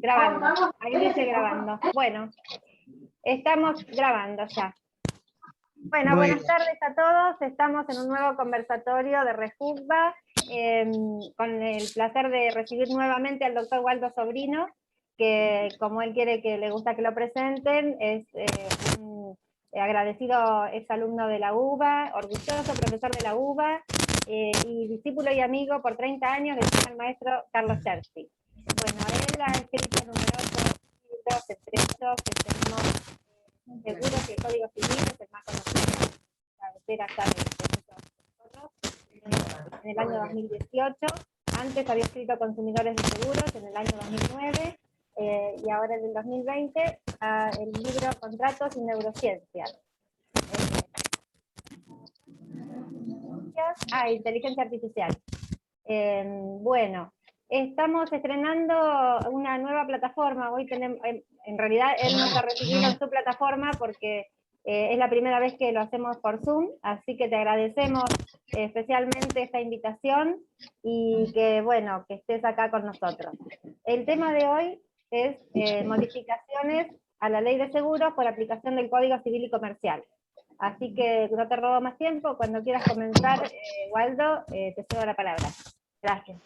Grabando, ahí dice grabando. Bueno, estamos grabando ya. Bueno, buenas tardes a todos. Estamos en un nuevo conversatorio de Refugva, con el placer de recibir nuevamente al doctor Waldo Sobrino, que como él quiere que le gusta que lo presenten, es un agradecido exalumno de la UBA, orgulloso profesor de la UBA, y discípulo y amigo por 30 años del maestro Carlos Chersi. Bueno, él ha escrito numerosos libros, entre ellos tenemos Seguros y el Código Civil, es el más conocido, la cabecera ya de nosotros, en el año 2018. Antes había escrito Consumidores de Seguros en el año 2009, y ahora en el 2020 el libro Contratos y Neurociencias. Inteligencia artificial. Bueno, estamos estrenando una nueva plataforma. Hoy tenemos, en realidad él nos ha recibido en su plataforma porque es la primera vez que lo hacemos por Zoom, así que te agradecemos especialmente esta invitación y que, bueno, que estés acá con nosotros. El tema de hoy es modificaciones a la Ley de Seguros por aplicación del Código Civil y Comercial. Así que no te robo más tiempo. Cuando quieras comenzar, Waldo, te cedo la palabra. Gracias.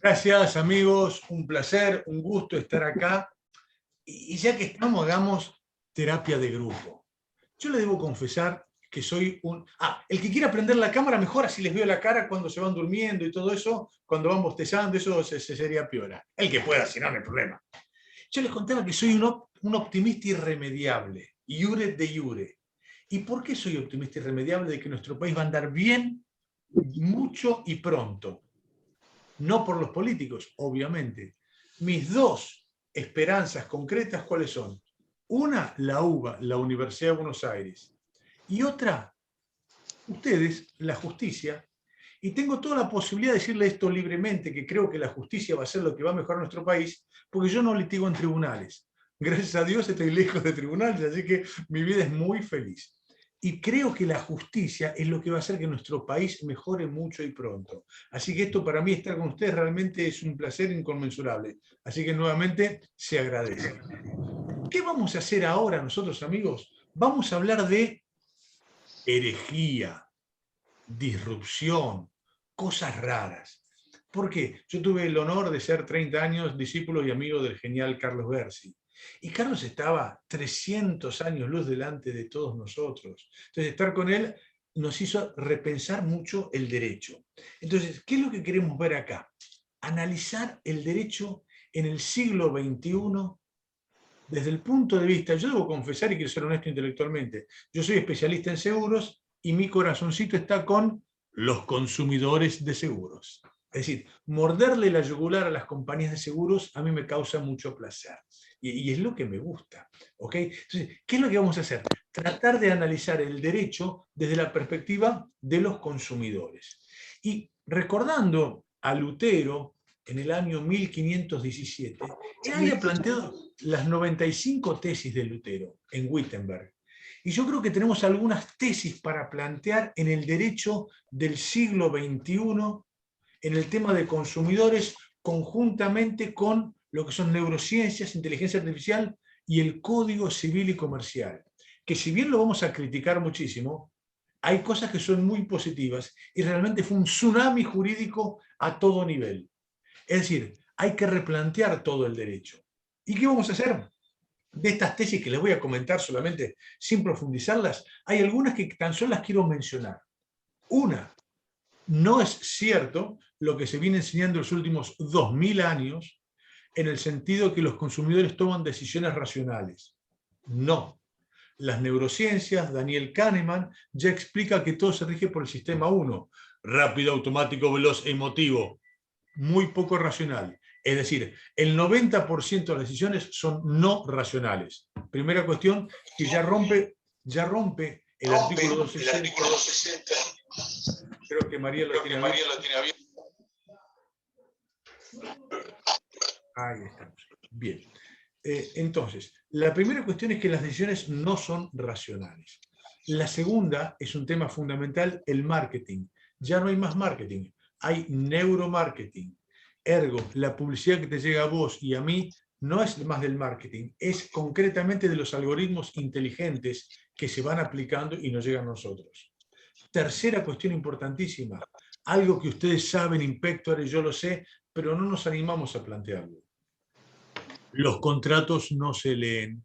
Gracias, amigos. Un placer, un gusto estar acá. Y ya que estamos, hagamos terapia de grupo. Yo le debo confesar que soy un... el que quiera prender la cámara, mejor, así les veo la cara cuando se van durmiendo y todo eso, cuando van bostezando, eso se sería piola. El que pueda, si no, no hay problema. Yo les contaba que soy un optimista irremediable, iure de iure. ¿Y por qué soy optimista irremediable de que nuestro país va a andar bien, mucho y pronto? No por los políticos, obviamente. Mis dos esperanzas concretas, ¿cuáles son? Una, la UBA, la Universidad de Buenos Aires. Y otra, ustedes, la justicia. Y tengo toda la posibilidad de decirle esto libremente, que creo que la justicia va a ser lo que va a mejorar nuestro país, porque yo no litigo en tribunales. Gracias a Dios estoy lejos de tribunales, así que mi vida es muy feliz. Y creo que la justicia es lo que va a hacer que nuestro país mejore mucho y pronto. Así que esto para mí, estar con ustedes, realmente es un placer inconmensurable. Así que nuevamente se agradece. ¿Qué vamos a hacer ahora nosotros, amigos? Vamos a hablar de herejía, disrupción, cosas raras. ¿Por qué? Yo tuve el honor de ser 30 años discípulo y amigo del genial Carlos Berzi. Y Carlos estaba 300 años luz delante de todos nosotros. Entonces, estar con él nos hizo repensar mucho el derecho. Entonces, ¿qué es lo que queremos ver acá? Analizar el derecho en el siglo XXI desde el punto de vista, yo debo confesar y quiero ser honesto intelectualmente, yo soy especialista en seguros y mi corazoncito está con los consumidores de seguros. Es decir, morderle la yugular a las compañías de seguros a mí me causa mucho placer. Y es lo que me gusta. ¿Okay? Entonces, ¿qué es lo que vamos a hacer? Tratar de analizar el derecho desde la perspectiva de los consumidores. Y recordando a Lutero en el año 1517, él había planteado las 95 tesis de Lutero en Wittenberg. Y yo creo que tenemos algunas tesis para plantear en el derecho del siglo XXI en el tema de consumidores conjuntamente con lo que son neurociencias, inteligencia artificial y el Código Civil y Comercial. Que si bien lo vamos a criticar muchísimo, hay cosas que son muy positivas y realmente fue un tsunami jurídico a todo nivel. Es decir, hay que replantear todo el derecho. ¿Y qué vamos a hacer? De estas tesis que les voy a comentar solamente sin profundizarlas, hay algunas que tan solo las quiero mencionar. Una, no es cierto lo que se viene enseñando en los últimos 2000 años en el sentido que los consumidores toman decisiones racionales. No. Las neurociencias, Daniel Kahneman, ya explica que todo se rige por el sistema 1, rápido, automático, veloz e emotivo, muy poco racional. Es decir, el 90% de las decisiones son no racionales. Primera cuestión que ya rompe el artículo 260. Creo que María lo tiene abierto. Ahí estamos. Bien. Entonces, la primera cuestión es que las decisiones no son racionales. La segunda es un tema fundamental, el marketing. Ya no hay más marketing, hay neuromarketing. Ergo, la publicidad que te llega a vos y a mí no es más del marketing, es concretamente de los algoritmos inteligentes que se van aplicando y nos llegan a nosotros. Tercera cuestión importantísima, algo que ustedes saben, inspectores, yo lo sé, pero no nos animamos a plantearlo. Los contratos no se leen.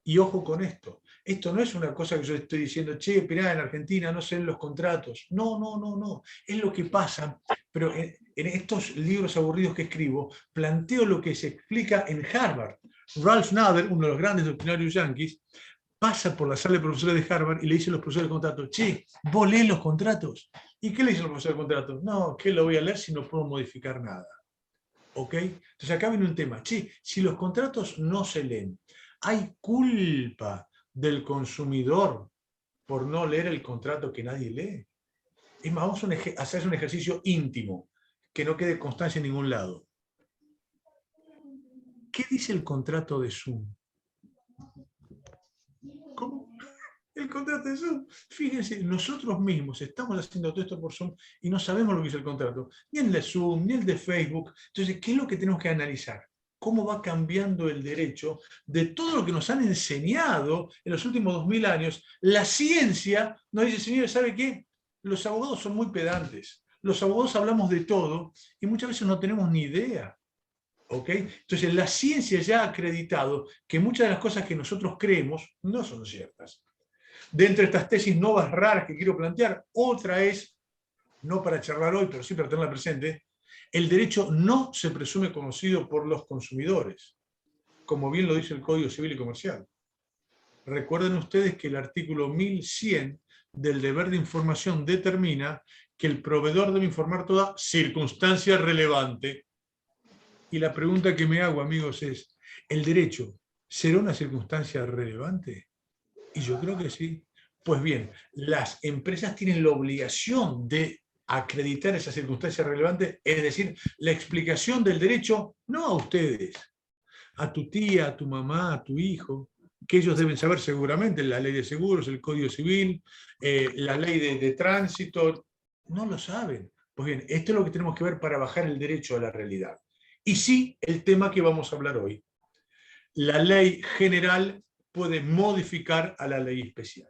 Y ojo con esto. Esto no es una cosa que yo estoy diciendo, che, esperá, en Argentina no se leen los contratos. No, no, no, no. Es lo que pasa. Pero en estos libros aburridos que escribo, planteo lo que se explica en Harvard. Ralph Nader, uno de los grandes doctrinarios yanquis, pasa por la sala de profesores de Harvard y le dice a los profesores de contratos, che, ¿vos lees los contratos? ¿Y qué le dicen los profesores de contratos? No, ¿qué lo voy a leer si no puedo modificar nada? ¿Ok? Entonces acá viene un tema. Che, si los contratos no se leen, ¿hay culpa del consumidor por no leer el contrato que nadie lee? Es más, vamos a hacer un ejercicio íntimo, que no quede constancia en ningún lado. ¿Qué dice el contrato de Zoom? ¿Cómo? El contrato de Zoom. Fíjense, nosotros mismos estamos haciendo todo esto por Zoom y no sabemos lo que es el contrato. Ni el de Zoom, ni el de Facebook. Entonces, ¿qué es lo que tenemos que analizar? Cómo va cambiando el derecho de todo lo que nos han enseñado en los últimos 2000 años. La ciencia nos dice, señores, ¿sabe qué? Los abogados son muy pedantes. Los abogados hablamos de todo y muchas veces no tenemos ni idea. ¿Okay? Entonces, la ciencia ya ha acreditado que muchas de las cosas que nosotros creemos no son ciertas. De entre estas tesis novas raras que quiero plantear, otra es, no para charlar hoy, pero sí para tenerla presente, el derecho no se presume conocido por los consumidores, como bien lo dice el Código Civil y Comercial. Recuerden ustedes que el artículo 1100 del deber de información determina que el proveedor debe informar toda circunstancia relevante. Y la pregunta que me hago, amigos, es, ¿el derecho será una circunstancia relevante? Y yo creo que sí. Pues bien, las empresas tienen la obligación de acreditar esa circunstancia relevante, es decir, la explicación del derecho, no a ustedes, a tu tía, a tu mamá, a tu hijo, que ellos deben saber seguramente, la ley de seguros, el Código Civil, la ley de tránsito, no lo saben. Pues bien, esto es lo que tenemos que ver para bajar el derecho a la realidad. Y sí, el tema que vamos a hablar hoy. La ley general puede modificar a la ley especial.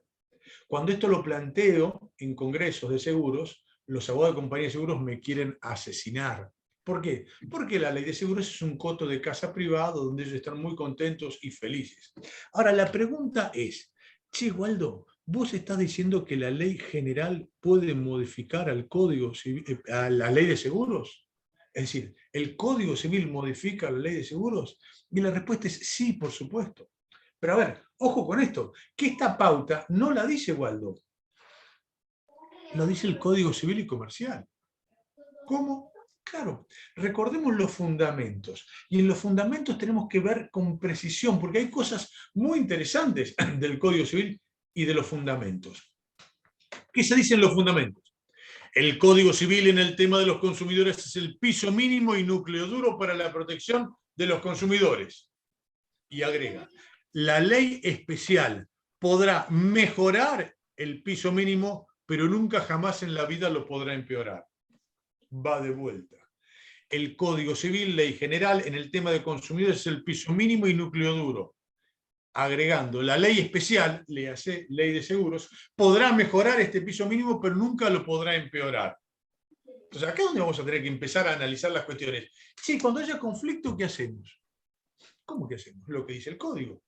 Cuando esto lo planteo en congresos de seguros, los abogados de compañía de seguros me quieren asesinar. ¿Por qué? Porque la ley de seguros es un coto de casa privado donde ellos están muy contentos y felices. Ahora, la pregunta es, che, Waldo, ¿vos estás diciendo que la ley general puede modificar al Código Civil, a la ley de seguros? Es decir, ¿el Código Civil modifica la ley de seguros? Y la respuesta es sí, por supuesto. Pero a ver, ojo con esto, que esta pauta no la dice Waldo, lo dice el Código Civil y Comercial. ¿Cómo? Claro, recordemos los fundamentos. Y en los fundamentos tenemos que ver con precisión, porque hay cosas muy interesantes del Código Civil y de los fundamentos. ¿Qué se dice en los fundamentos? El Código Civil en el tema de los consumidores es el piso mínimo y núcleo duro para la protección de los consumidores. Y agrega, la ley especial podrá mejorar el piso mínimo, pero nunca jamás en la vida lo podrá empeorar. Va de vuelta. El Código Civil, ley general, en el tema de consumidores es el piso mínimo y núcleo duro. Agregando, la ley especial, léase ley de seguros, podrá mejorar este piso mínimo, pero nunca lo podrá empeorar. Entonces, acá es donde vamos a tener que empezar a analizar las cuestiones. Sí, cuando haya conflicto, ¿qué hacemos? ¿Cómo que hacemos? Lo que dice el código.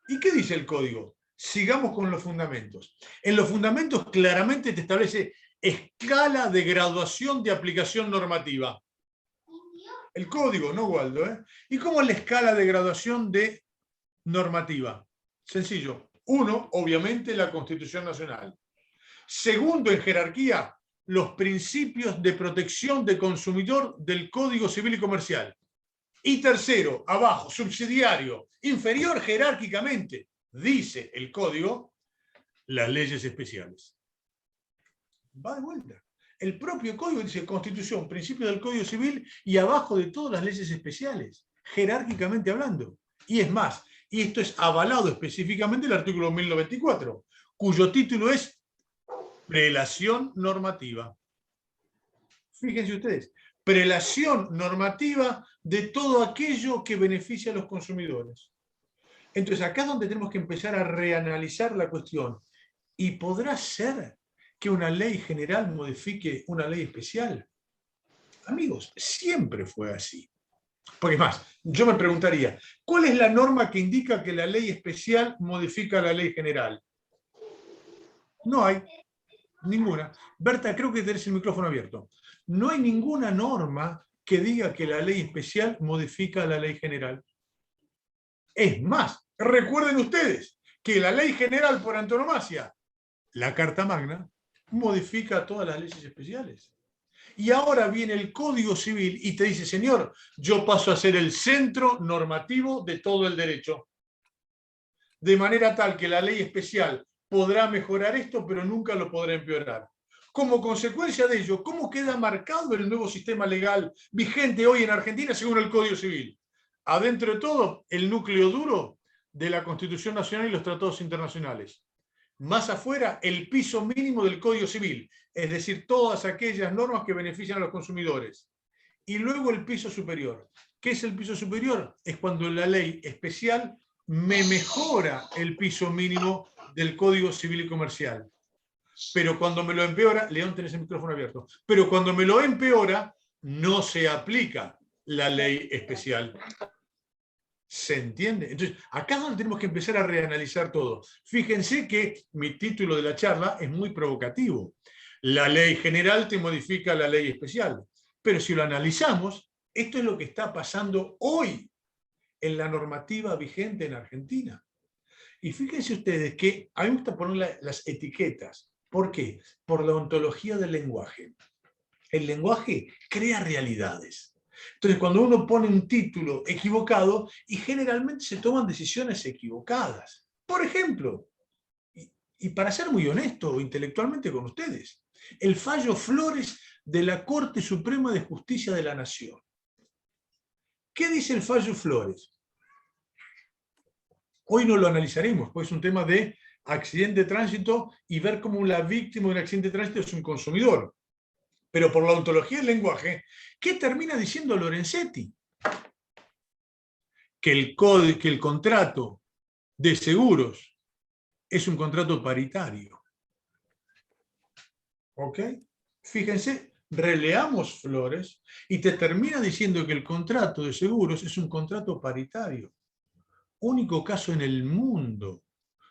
¿Y qué dice el código? Sigamos con los fundamentos. En los fundamentos claramente te establece escala de graduación de aplicación normativa. El código, no Waldo, ¿eh? ¿Y cómo es la escala de graduación de normativa? Sencillo. 1, obviamente, la Constitución Nacional. Segundo, en jerarquía, los principios de protección del consumidor del Código Civil y Comercial. Y tercero, abajo, subsidiario, inferior jerárquicamente, dice el código, las leyes especiales. Va de vuelta. El propio código dice Constitución, principio del Código Civil y abajo de todas las leyes especiales, jerárquicamente hablando. Y es más, y esto es avalado específicamente el artículo 1094, cuyo título es Prelación normativa. Fíjense ustedes, prelación normativa de todo aquello que beneficia a los consumidores. Entonces, acá es donde tenemos que empezar a reanalizar la cuestión. ¿Y podrá ser que una ley general modifique una ley especial? Amigos, siempre fue así. Porque más, yo me preguntaría, ¿cuál es la norma que indica que la ley especial modifica la ley general? No hay ninguna. Berta, creo que tenés el micrófono abierto. No hay ninguna norma que diga que la ley especial modifica la ley general. Es más, recuerden ustedes que la ley general por antonomasia, la Carta Magna, modifica todas las leyes especiales. Y ahora viene el Código Civil y te dice, señor, yo paso a ser el centro normativo de todo el derecho. De manera tal que la ley especial podrá mejorar esto, pero nunca lo podrá empeorar. Como consecuencia de ello, ¿cómo queda marcado el nuevo sistema legal vigente hoy en Argentina según el Código Civil? Adentro de todo, el núcleo duro de la Constitución Nacional y los tratados internacionales. Más afuera, el piso mínimo del Código Civil, es decir, todas aquellas normas que benefician a los consumidores. Y luego el piso superior. ¿Qué es el piso superior? Es cuando la ley especial me mejora el piso mínimo del Código Civil y Comercial. Pero cuando me lo empeora, León, tenés el micrófono abierto, pero cuando me lo empeora, no se aplica la ley especial. ¿Se entiende? Entonces, acá es donde tenemos que empezar a reanalizar todo. Fíjense que mi título de la charla es muy provocativo. La ley general te modifica la ley especial. Pero si lo analizamos, esto es lo que está pasando hoy en la normativa vigente en Argentina. Y fíjense ustedes que a mí me gusta poner las etiquetas. ¿Por qué? Por la ontología del lenguaje. El lenguaje crea realidades. Entonces, cuando uno pone un título equivocado, y generalmente se toman decisiones equivocadas. Por ejemplo, y para ser muy honesto intelectualmente con ustedes, el fallo Flores de la Corte Suprema de Justicia de la Nación. ¿Qué dice el fallo Flores? Hoy no lo analizaremos, pues es un tema de accidente de tránsito y ver cómo la víctima de un accidente de tránsito es un consumidor. Pero por la ontología del lenguaje, ¿qué termina diciendo Lorenzetti? Que el contrato de seguros es un contrato paritario. ¿Ok? Fíjense, releamos Flores y te termina diciendo que el contrato de seguros es un contrato paritario. Único caso en el mundo.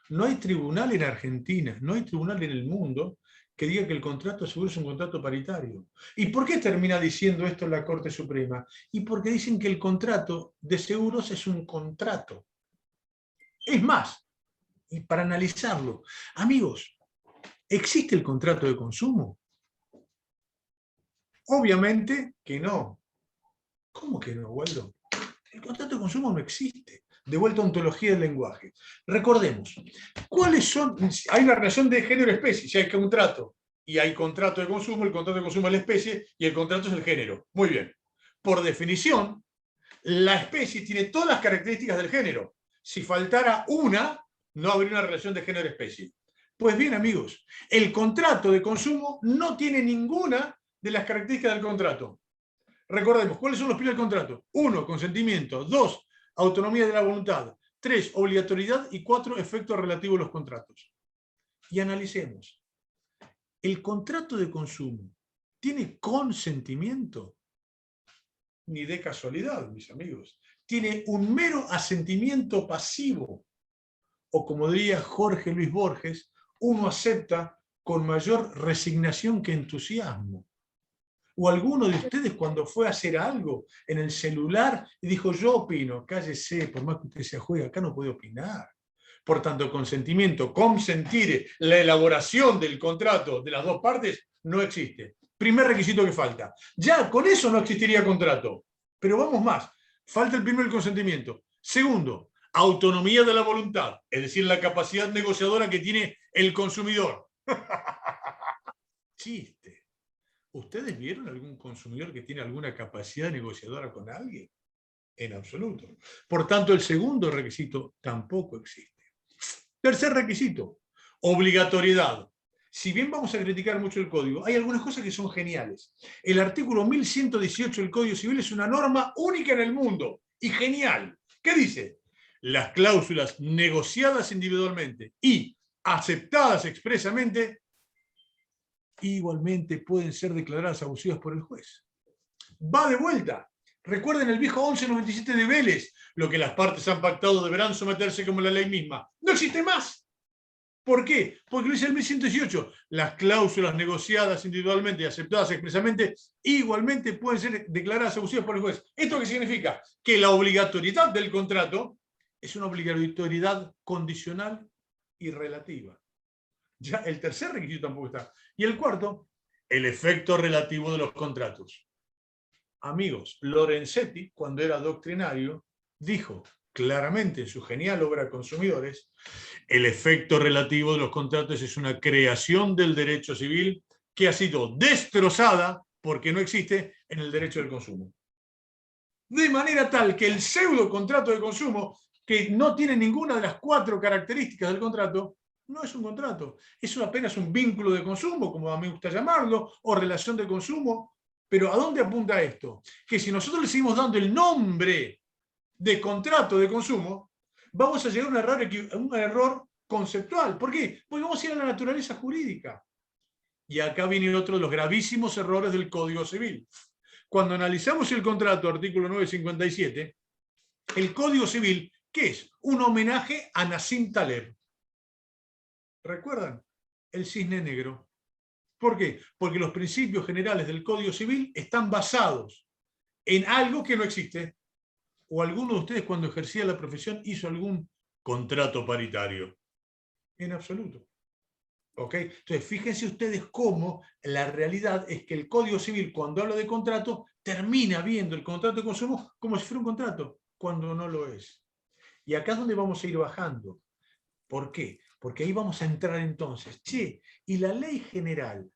No hay tribunal en Argentina, no hay tribunal en el mundo que diga que el contrato de seguros es un contrato paritario. ¿Y por qué termina diciendo esto la Corte Suprema? Y porque dicen que el contrato de seguros es un contrato. Es más, y para analizarlo, amigos, ¿existe el contrato de consumo? Obviamente que no. ¿Cómo que no, Waldo? El contrato de consumo no existe. De vuelta a ontología del lenguaje. Recordemos, ¿cuáles son? Hay una relación de género-especie, si hay contrato y hay contrato de consumo, el contrato de consumo es la especie y el contrato es el género. Muy bien. Por definición, la especie tiene todas las características del género. Si faltara una, no habría una relación de género-especie. Pues bien, amigos, el contrato de consumo no tiene ninguna de las características del contrato. Recordemos, ¿cuáles son los pilares del contrato? 1, consentimiento. 2, autonomía de la voluntad. 3, obligatoriedad. Y 4, efectos relativos a los contratos. Y analicemos. ¿El contrato de consumo tiene consentimiento? Ni de casualidad, mis amigos. Tiene un mero asentimiento pasivo. O como diría Jorge Luis Borges, uno acepta con mayor resignación que entusiasmo. O alguno de ustedes cuando fue a hacer algo en el celular y dijo, yo opino, cállese, por más que usted se juegue, acá no puede opinar. Por tanto, consentimiento, consentir, la elaboración del contrato de las dos partes no existe. Primer requisito que falta. Ya con eso no existiría contrato. Pero vamos más, falta el primero, el consentimiento. Segundo, autonomía de la voluntad, es decir, la capacidad negociadora que tiene el consumidor. Chiste. ¿Ustedes vieron algún consumidor que tiene alguna capacidad negociadora con alguien? En absoluto. Por tanto, el segundo requisito tampoco existe. Tercer requisito, obligatoriedad. si bien vamos a criticar mucho el código, hay algunas cosas que son geniales. El artículo 1118 del Código Civil es una norma única en el mundo y genial. ¿Qué dice? Las cláusulas negociadas individualmente y aceptadas expresamente igualmente pueden ser declaradas abusivas por el juez. Va de vuelta. Recuerden el viejo 1197 de Vélez. Lo que las partes han pactado deberán someterse como la ley misma. No existe más. ¿Por qué? Porque lo dice el 1118. Las cláusulas negociadas individualmente y aceptadas expresamente igualmente pueden ser declaradas abusivas por el juez. ¿Esto qué significa? Que la obligatoriedad del contrato es una obligatoriedad condicional y relativa. Ya el tercer requisito tampoco está. Y el cuarto, el efecto relativo de los contratos. Amigos, Lorenzetti, cuando era doctrinario, dijo claramente en su genial obra Consumidores, el efecto relativo de los contratos es una creación del derecho civil que ha sido destrozada porque no existe en el derecho del consumo. De manera tal que el pseudo contrato de consumo, que no tiene ninguna de las 4 características del contrato, no es un contrato, es apenas un vínculo de consumo, como a mí me gusta llamarlo, o relación de consumo. Pero ¿a dónde apunta esto? Que si nosotros le seguimos dando el nombre de contrato de consumo, vamos a llegar a un error conceptual. ¿Por qué? Porque vamos a ir a la naturaleza jurídica. Y acá viene otro de los gravísimos errores del Código Civil. Cuando analizamos el contrato, artículo 957, el Código Civil, ¿qué es? Un homenaje a Nassim Taleb. ¿Recuerdan? El cisne negro. ¿Por qué? Porque los principios generales del Código Civil están basados en algo que no existe. ¿O alguno de ustedes cuando ejercía la profesión hizo algún contrato paritario? En absoluto. ¿Ok? Entonces, fíjense ustedes cómo la realidad es que el Código Civil, cuando habla de contrato, termina viendo el contrato de consumo como si fuera un contrato, cuando no lo es. Y acá es donde vamos a ir bajando. ¿Por qué? Porque ahí vamos a entrar entonces. Che, ¿y la ley general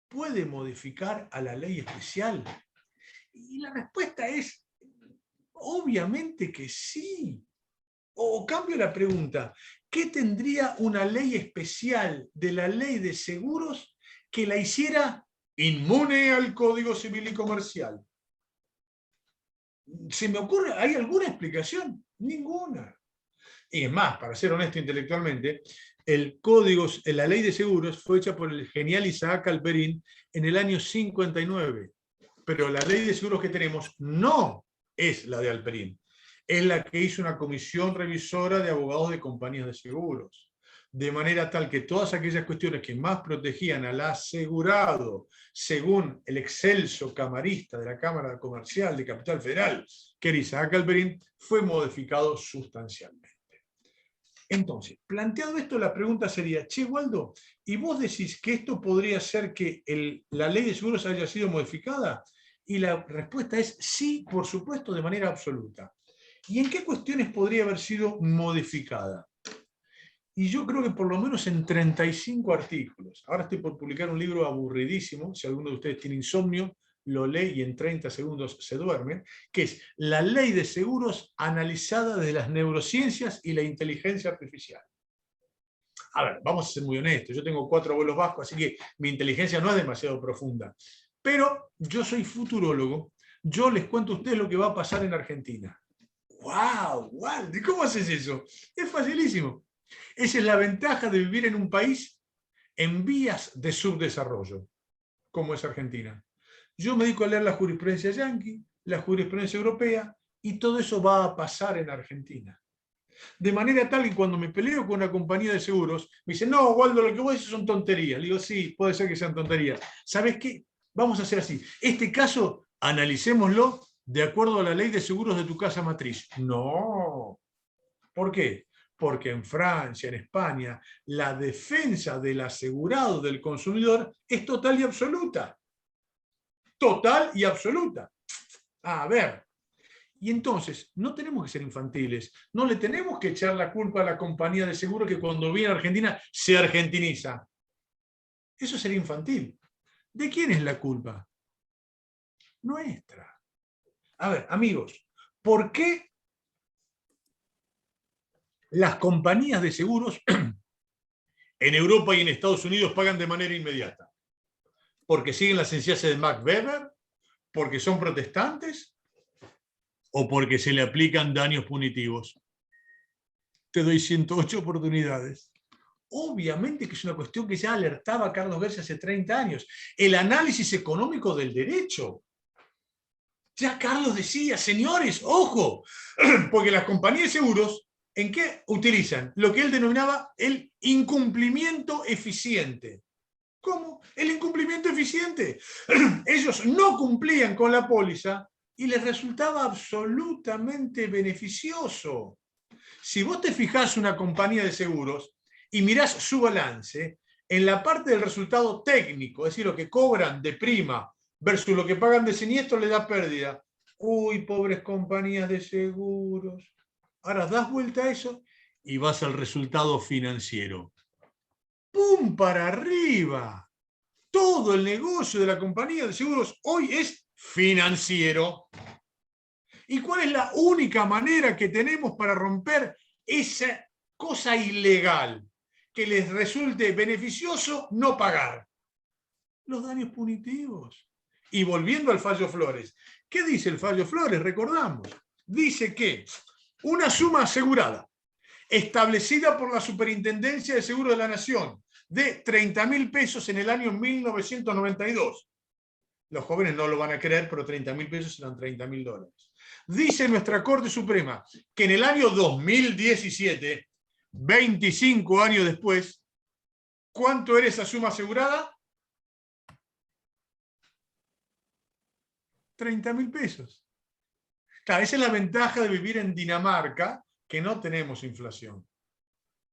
puede modificar a la ley especial? Y la respuesta es, obviamente que sí. O cambio la pregunta, ¿qué tendría una ley especial de la ley de seguros que la hiciera inmune al Código Civil y Comercial? ¿Se me ocurre? ¿Hay alguna explicación? Ninguna. Y es más, para ser honesto intelectualmente, la ley de seguros fue hecha por el genial Isaac Alperín en el año 59. Pero la ley de seguros que tenemos no es la de Alperín. Es la que hizo una comisión revisora de abogados de compañías de seguros. De manera tal que todas aquellas cuestiones que más protegían al asegurado, según el excelso camarista de la Cámara Comercial de Capital Federal, que era Isaac Alperín, fue modificado sustancialmente. Entonces, planteado esto, la pregunta sería, che, Waldo, ¿y vos decís que esto podría ser que la ley de seguros haya sido modificada? Y la respuesta es sí, por supuesto, de manera absoluta. ¿Y en qué cuestiones podría haber sido modificada? Y yo creo que por lo menos en 35 artículos. Ahora estoy por publicar un libro aburridísimo, si alguno de ustedes tiene insomnio, lo lee y en 30 segundos se duerme, que es la ley de seguros analizada desde las neurociencias y la inteligencia artificial. A ver, vamos a ser muy honestos, yo tengo 4 abuelos vascos, así que mi inteligencia no es demasiado profunda. Pero yo soy futurólogo, yo les cuento a ustedes lo que va a pasar en Argentina. ¡Wow! ¡Wow! ¿Cómo haces eso? Es facilísimo. Esa es la ventaja de vivir en un país en vías de subdesarrollo, como es Argentina. Yo me dedico a leer la jurisprudencia yanqui, la jurisprudencia europea, y todo eso va a pasar en Argentina. De manera tal que cuando me peleo con una compañía de seguros, me dicen, no, Waldo, lo que vos dices son tonterías. Le digo, sí, puede ser que sean tonterías. ¿Sabes qué? Vamos a hacer así. Este caso, analicémoslo de acuerdo a la ley de seguros de tu casa matriz. No. ¿Por qué? Porque en Francia, en España, la defensa del asegurado, del consumidor, es total y absoluta. Total y absoluta. A ver. Y entonces, no tenemos que ser infantiles, no le tenemos que echar la culpa a la compañía de seguro que cuando viene a Argentina se argentiniza. Eso sería infantil. ¿De quién es la culpa? Nuestra. A ver, amigos, ¿por qué las compañías de seguros En Europa y en Estados Unidos pagan de manera inmediata. Porque siguen las enseñanzas de Max Weber, porque son protestantes o porque se le aplican daños punitivos. Te doy 108 oportunidades. Obviamente que es una cuestión que ya alertaba Carlos Gersi hace 30 años. El análisis económico del derecho. Ya Carlos decía, señores, ojo, porque las compañías de seguros, ¿en qué utilizan? Lo que él denominaba el incumplimiento eficiente. ¿Cómo? El incumplimiento eficiente. Ellos no cumplían con la póliza y les resultaba absolutamente beneficioso. Si vos te fijás una compañía de seguros y mirás su balance, en la parte del resultado técnico, es decir, lo que cobran de prima versus lo que pagan de siniestro, le da pérdida. Uy, pobres compañías de seguros. Ahora das vuelta a eso y vas al resultado financiero. ¡Pum! Para arriba. Todo el negocio de la compañía de seguros hoy es financiero. ¿Y cuál es la única manera que tenemos para romper esa cosa ilegal que les resulte beneficioso no pagar? Los daños punitivos. Y volviendo al fallo Flores, ¿qué dice el fallo Flores? Recordamos, dice que una suma asegurada establecida por la Superintendencia de Seguros de la Nación de 30.000 pesos en el año 1992. Los jóvenes no lo van a creer, pero 30.000 pesos eran $30.000. Dice nuestra Corte Suprema que en el año 2017, 25 años después, ¿cuánto era esa suma asegurada? 30.000 pesos. Claro, esa es la ventaja de vivir en Dinamarca, que no tenemos inflación.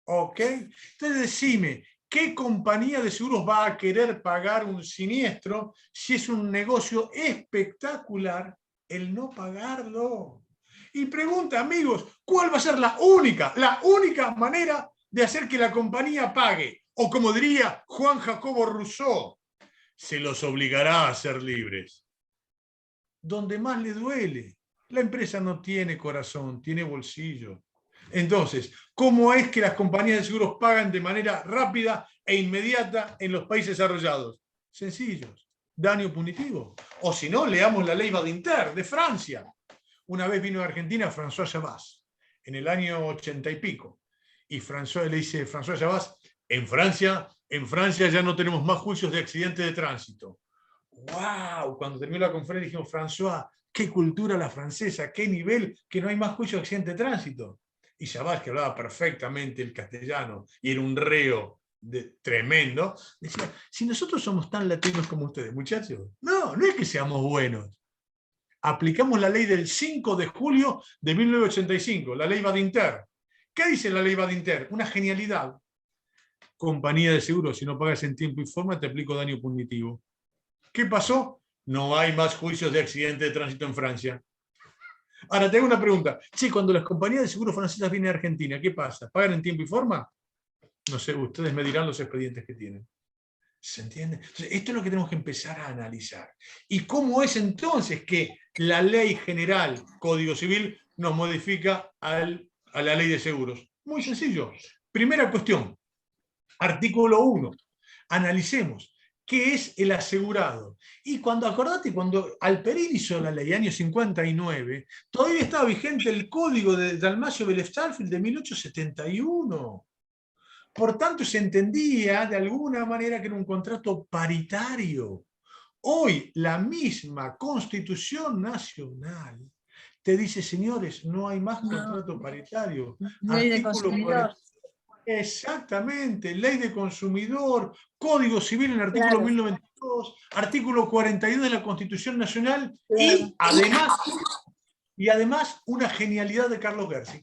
¿Ok? Entonces decime, ¿qué compañía de seguros va a querer pagar un siniestro si es un negocio espectacular el no pagarlo? Y pregunta, amigos, ¿cuál va a ser la única manera de hacer que la compañía pague? O como diría Juan Jacobo Rousseau, se los obligará a ser libres. Donde más le duele. La empresa no tiene corazón, tiene bolsillo. Entonces, ¿cómo es que las compañías de seguros pagan de manera rápida e inmediata en los países desarrollados? Sencillos, daño punitivo. O si no, leamos la ley Badinter de Francia. Una vez vino a Argentina François Chabas, en el año 80 y pico. Y le dice François Chabas, en Francia ya no tenemos más juicios de accidentes de tránsito. ¡Wow! Cuando terminó la conferencia dijimos, François, qué cultura la francesa, qué nivel, que no hay más juicios de accidentes de tránsito. Y Chabas, que hablaba perfectamente el castellano y era un reo tremendo, decía, si nosotros somos tan latinos como ustedes, muchachos, no es que seamos buenos. Aplicamos la ley del 5 de julio de 1985, la ley Badinter. ¿Qué dice la ley Badinter? Una genialidad. Compañía de seguros, si no pagas en tiempo y forma, te aplico daño punitivo. ¿Qué pasó? No hay más juicios de accidente de tránsito en Francia. Ahora te hago una pregunta. Sí, cuando las compañías de seguros francesas vienen a Argentina, ¿qué pasa? ¿Pagan en tiempo y forma? No sé, ustedes me dirán los expedientes que tienen. ¿Se entiende? Entonces, esto es lo que tenemos que empezar a analizar. ¿Y cómo es entonces que la ley general, Código Civil, nos modifica a la ley de seguros? Muy sencillo. Primera cuestión, artículo 1. Analicemos. ¿Qué es el asegurado? Y acordate, cuando Alperín hizo la ley, año 59, todavía estaba vigente el código de Dalmacio-Bellef-Starfield de 1871. Por tanto, se entendía de alguna manera que era un contrato paritario. Hoy, la misma Constitución Nacional te dice, señores, no hay más contrato paritario. Ley de consumidor. Exactamente, ley de consumidor, Código Civil en el artículo 1092, artículo 42 de la Constitución Nacional, y además una genialidad de Carlos Gersi.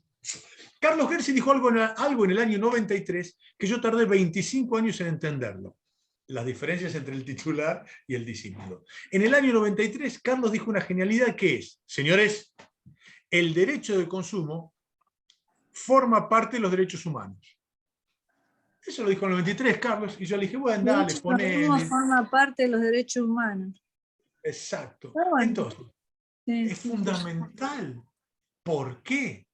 Carlos Gersi dijo algo en el año 93 que yo tardé 25 años en entenderlo. Las diferencias entre el titular y el discípulo. En el año 93, Carlos dijo una genialidad que es, señores, el derecho de consumo forma parte de los derechos humanos. Eso lo dijo en el 93, Carlos, y yo le dije, bueno, dale, ponele. Forma parte de los derechos humanos. Exacto. Bueno, entonces, es fundamental. ¿Por qué?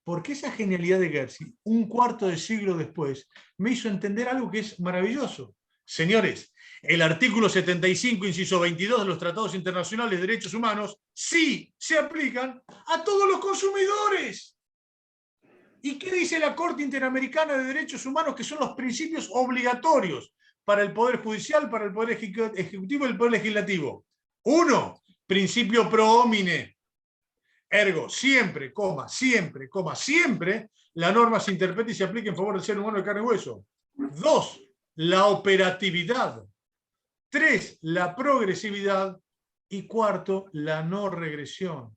Porque esa genialidad de Gersey, un cuarto de siglo después, me hizo entender algo que es maravilloso. Señores, el artículo 75, inciso 22 de los Tratados Internacionales de Derechos Humanos sí se aplican a todos los consumidores. ¿Y qué dice la Corte Interamericana de Derechos Humanos que son los principios obligatorios para el Poder Judicial, para el Poder Ejecutivo y el Poder Legislativo? 1. Principio pro homine. Ergo, siempre, la norma se interpreta y se aplica en favor del ser humano de carne y hueso. 2. La operatividad. 3. La progresividad. Y 4. La no regresión.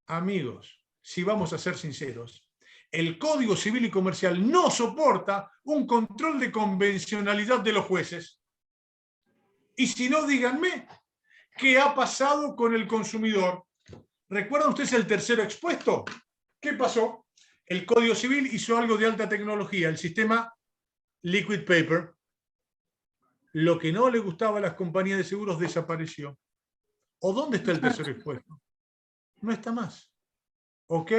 Amigos, si vamos a ser sinceros, el Código Civil y Comercial no soporta un control de convencionalidad de los jueces. Y si no, díganme, ¿qué ha pasado con el consumidor? ¿Recuerdan ustedes el tercero expuesto? ¿Qué pasó? El Código Civil hizo algo de alta tecnología, el sistema Liquid Paper. Lo que no le gustaba a las compañías de seguros desapareció. ¿O dónde está el tercero expuesto? No está más. ¿Ok?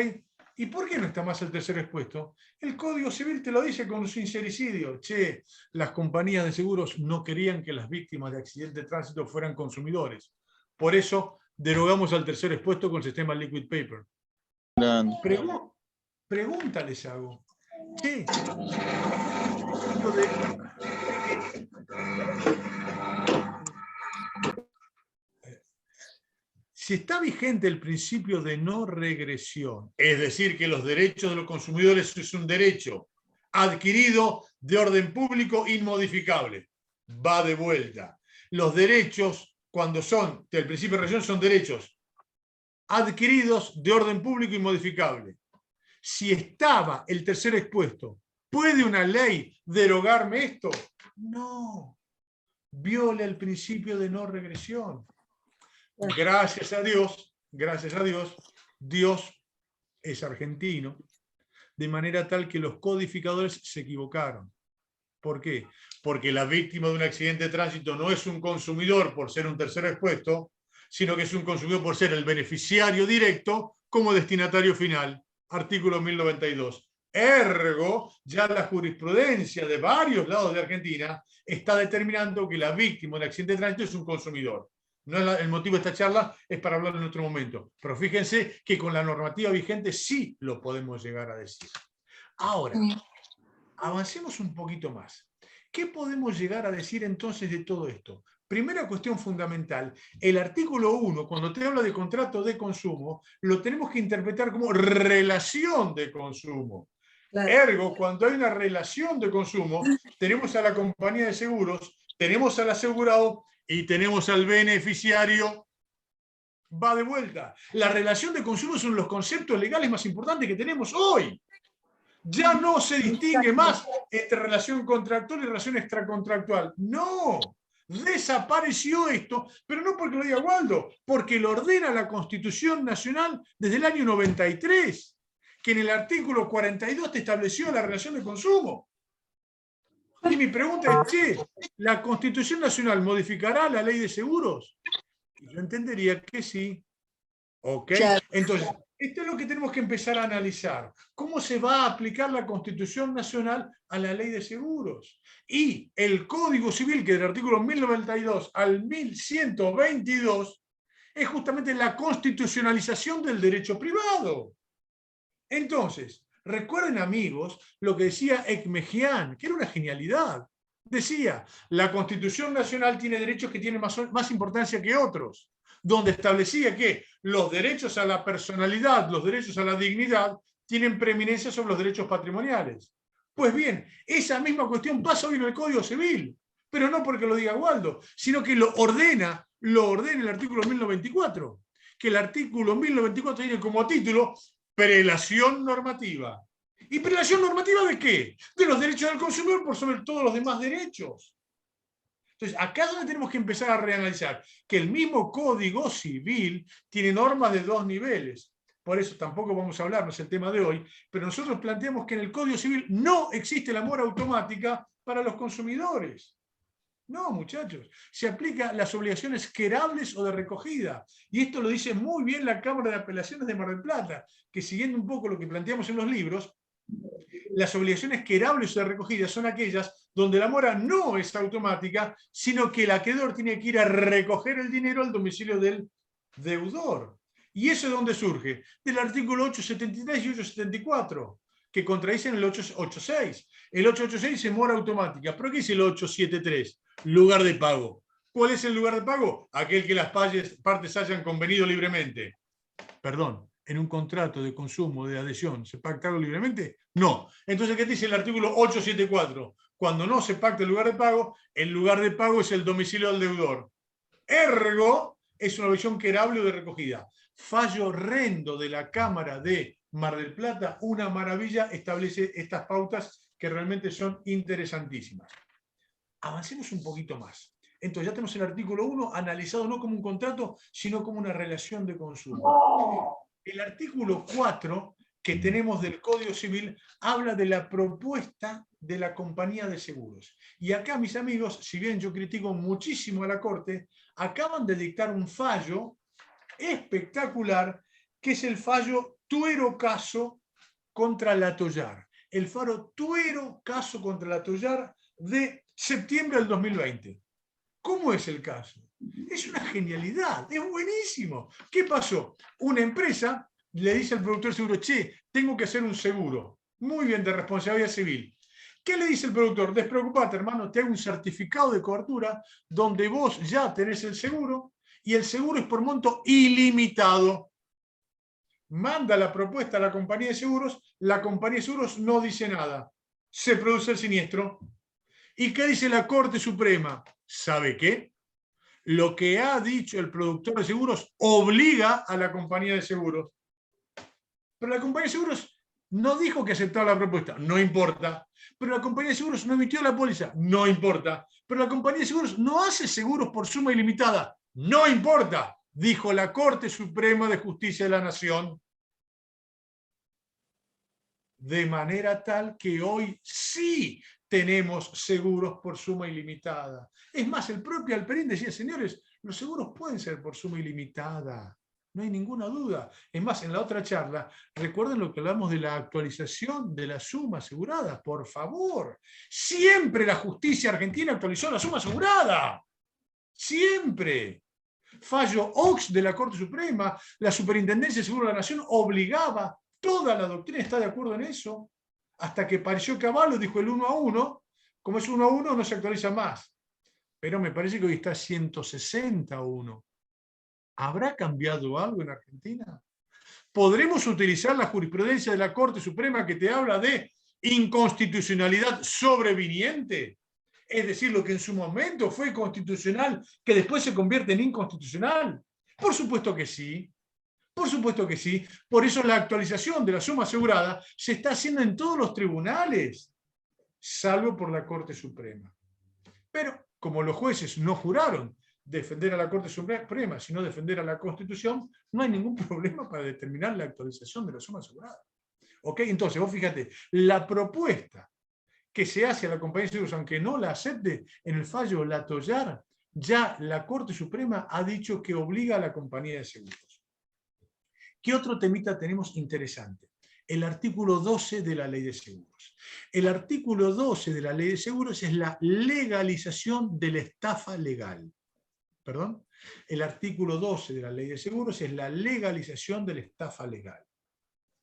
¿Y por qué no está más el tercer expuesto? El Código Civil te lo dice con sincericidio. Che, las compañías de seguros no querían que las víctimas de accidentes de tránsito fueran consumidores. Por eso derogamos al tercer expuesto con el sistema Liquid Paper. Pregúntales algo. Che, si está vigente el principio de no regresión, es decir, que los derechos de los consumidores es un derecho adquirido de orden público inmodificable, va de vuelta. Los derechos, cuando son del principio de regresión, son derechos adquiridos de orden público inmodificable. Si estaba el tercer expuesto, ¿puede una ley derogarme esto? No. Viola el principio de no regresión. Gracias a Dios, Dios es argentino, de manera tal que los codificadores se equivocaron. ¿Por qué? Porque la víctima de un accidente de tránsito no es un consumidor por ser un tercero expuesto, sino que es un consumidor por ser el beneficiario directo como destinatario final. Artículo 1092. Ergo, ya la jurisprudencia de varios lados de Argentina está determinando que la víctima de un accidente de tránsito es un consumidor. No es el motivo de esta charla, es para hablar en otro momento. Pero fíjense que con la normativa vigente sí lo podemos llegar a decir. Ahora, avancemos un poquito más. ¿Qué podemos llegar a decir entonces de todo esto? Primera cuestión fundamental, el artículo 1, cuando te habla de contrato de consumo, lo tenemos que interpretar como relación de consumo. Claro. Ergo, cuando hay una relación de consumo, tenemos a la compañía de seguros, tenemos al asegurado y tenemos al beneficiario. Va de vuelta. La relación de consumo son los conceptos legales más importantes que tenemos hoy. Ya no se distingue más entre relación contractual y relación extracontractual. No. Desapareció esto, pero no porque lo diga Waldo, porque lo ordena la Constitución Nacional desde el año 93, que en el artículo 42 te estableció la relación de consumo. Y mi pregunta es, che, ¿la Constitución Nacional modificará la ley de seguros? Y yo entendería que sí. ¿Ok? Entonces, esto es lo que tenemos que empezar a analizar. ¿Cómo se va a aplicar la Constitución Nacional a la ley de seguros? Y el Código Civil, que del artículo 1092 al 1122, es justamente la constitucionalización del derecho privado. Entonces, recuerden, amigos, lo que decía Ekmejian, que era una genialidad. Decía, la Constitución Nacional tiene derechos que tienen más importancia que otros, donde establecía que los derechos a la personalidad, los derechos a la dignidad, tienen preeminencia sobre los derechos patrimoniales. Pues bien, esa misma cuestión pasa hoy en el Código Civil, pero no porque lo diga Waldo, sino que lo ordena el artículo 1094, que el artículo 1094 tiene como título prelación normativa. ¿Y prelación normativa de qué? De los derechos del consumidor por sobre todos los demás derechos. Entonces, acá es donde tenemos que empezar a reanalizar que el mismo Código Civil tiene normas de dos niveles. Por eso tampoco vamos a hablar, no es el tema de hoy, pero nosotros planteamos que en el Código Civil no existe la mora automática para los consumidores. No, muchachos, se aplica las obligaciones querables o de recogida. Y esto lo dice muy bien la Cámara de Apelaciones de Mar del Plata, que siguiendo un poco lo que planteamos en los libros, las obligaciones querables o de recogida son aquellas donde la mora no es automática, sino que el acreedor tiene que ir a recoger el dinero al domicilio del deudor. ¿Y eso de dónde surge? Del artículo 873 y 874, que contradicen el 886. El 886 es mora automática. ¿Pero qué dice el 873? Lugar de pago. ¿Cuál es el lugar de pago? Aquel que las partes hayan convenido libremente. Perdón, en un contrato de consumo, de adhesión, ¿se pacta algo libremente? No. Entonces, ¿qué dice el artículo 874? Cuando no se pacta el lugar de pago es el domicilio del deudor. Ergo, es una obligación querable o de recogida. Fallo horrendo de la Cámara de Mar del Plata, una maravilla, establece estas pautas que realmente son interesantísimas. Avancemos un poquito más. Entonces ya tenemos el artículo 1 analizado no como un contrato, sino como una relación de consumo. El artículo 4 que tenemos del Código Civil habla de la propuesta de la compañía de seguros. Y acá, mis amigos, si bien yo critico muchísimo a la Corte, acaban de dictar un fallo espectacular, que es el fallo Tuero Caso contra la Tollar. El fallo Tuero Caso contra la Tollar de septiembre del 2020. ¿Cómo es el caso? Es una genialidad, es buenísimo. ¿Qué pasó? Una empresa le dice al productor de seguro, che, tengo que hacer un seguro. Muy bien, de responsabilidad civil. ¿Qué le dice el productor? Despreocupate, hermano, te hago un certificado de cobertura donde vos ya tenés el seguro y el seguro es por monto ilimitado. Manda la propuesta a la compañía de seguros, la compañía de seguros no dice nada. Se produce el siniestro. ¿Y qué dice la Corte Suprema? ¿Sabe qué? Lo que ha dicho el productor de seguros obliga a la compañía de seguros. Pero la compañía de seguros no dijo que aceptaba la propuesta, no importa. Pero la compañía de seguros no emitió la póliza, no importa. Pero la compañía de seguros no hace seguros por suma ilimitada, no importa, dijo la Corte Suprema de Justicia de la Nación. De manera tal que hoy sí tenemos seguros por suma ilimitada. Es más, el propio Alperín decía, señores, los seguros pueden ser por suma ilimitada, no hay ninguna duda. Es más, en la otra charla, recuerden lo que hablamos de la actualización de la suma asegurada, por favor. Siempre la justicia argentina actualizó la suma asegurada. Siempre. Fallo Ox de la Corte Suprema, la Superintendencia de Seguros de la Nación obligaba. Toda la doctrina está de acuerdo en eso, hasta que pareció Cavallo, dijo el 1 a 1, como es 1 a 1 no se actualiza más. Pero me parece que hoy está 160 a 1. ¿Habrá cambiado algo en Argentina? ¿Podremos utilizar la jurisprudencia de la Corte Suprema que te habla de inconstitucionalidad sobreviniente? Es decir, lo que en su momento fue constitucional, que después se convierte en inconstitucional. Por supuesto que sí. Por supuesto que sí. Por eso la actualización de la suma asegurada se está haciendo en todos los tribunales, salvo por la Corte Suprema. Pero como los jueces no juraron defender a la Corte Suprema, sino defender a la Constitución, no hay ningún problema para determinar la actualización de la suma asegurada. ¿Ok? Entonces, vos fíjate, la propuesta que se hace a la compañía de seguros, aunque no la acepte, en el fallo La Tollar, ya la Corte Suprema ha dicho que obliga a la compañía de seguros. ¿Qué otro temita tenemos interesante? El artículo 12 de la Ley de Seguros. El artículo 12 de la Ley de Seguros es la legalización de la estafa legal. ¿Perdón? El artículo 12 de la Ley de Seguros es la legalización de la estafa legal.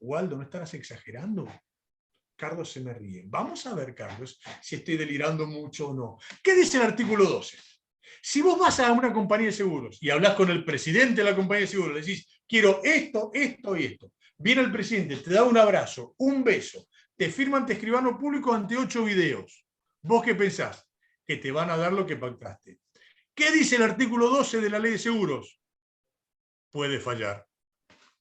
Waldo, ¿no estarás exagerando? Carlos se me ríe. Vamos a ver, Carlos, si estoy delirando mucho o no. ¿Qué dice el artículo 12? Si vos vas a una compañía de seguros y hablas con el presidente de la compañía de seguros, le decís, quiero esto, esto y esto. Viene el presidente, te da un abrazo, un beso, te firma ante escribano público ante 8 videos. ¿Vos qué pensás? Que te van a dar lo que pactaste. ¿Qué dice el artículo 12 de la Ley de Seguros? Puede fallar.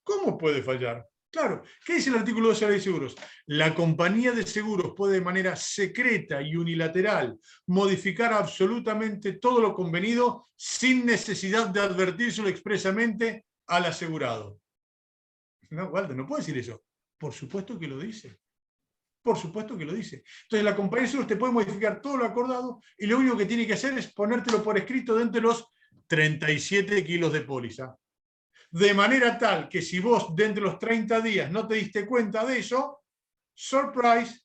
¿Cómo puede fallar? Claro, ¿qué dice el artículo 12 de la Ley de Seguros? La compañía de seguros puede de manera secreta y unilateral modificar absolutamente todo lo convenido sin necesidad de advertírselo expresamente al asegurado. No, Walter, no puede decir eso. Por supuesto que lo dice. Por supuesto que lo dice. Entonces la compañía de seguros te puede modificar todo lo acordado y lo único que tiene que hacer es ponértelo por escrito dentro de los 37 kilos de póliza. De manera tal que si vos dentro de los 30 días no te diste cuenta de eso, surprise,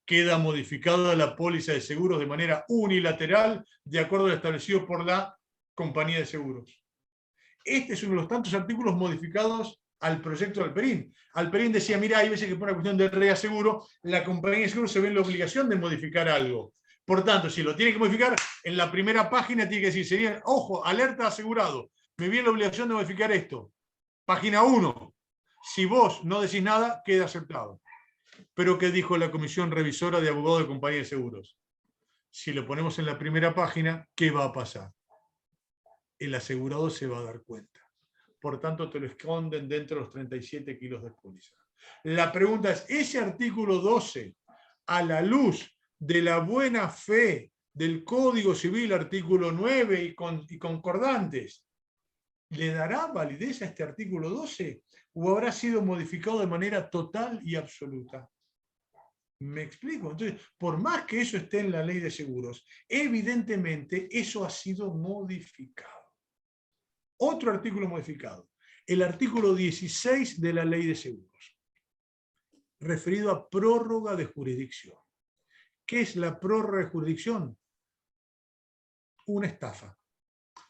queda modificada la póliza de seguros de manera unilateral de acuerdo a lo establecido por la compañía de seguros. Este es uno de los tantos artículos modificados al proyecto de Alperín. Alperín decía, mira, hay veces que por una cuestión de reaseguro, la compañía de seguros se ve en la obligación de modificar algo. Por tanto, si lo tiene que modificar, en la primera página tiene que decir, sería, ojo, alerta asegurado, me viene la obligación de modificar esto. Página 1. Si vos no decís nada, queda aceptado. Pero ¿qué dijo la comisión revisora de abogados de compañía de seguros? Si lo ponemos en la primera página, ¿qué va a pasar? El asegurado se va a dar cuenta. Por tanto, te lo esconden dentro de los 37 kilos de póliza. La pregunta es, ¿ese artículo 12, a la luz de la buena fe del Código Civil, artículo 9 y concordantes, le dará validez a este artículo 12 o habrá sido modificado de manera total y absoluta? ¿Me explico? Entonces, por más que eso esté en la ley de seguros, evidentemente eso ha sido modificado. Otro artículo modificado, el artículo 16 de la ley de seguros, referido a prórroga de jurisdicción. ¿Qué es la prórroga de jurisdicción? Una estafa.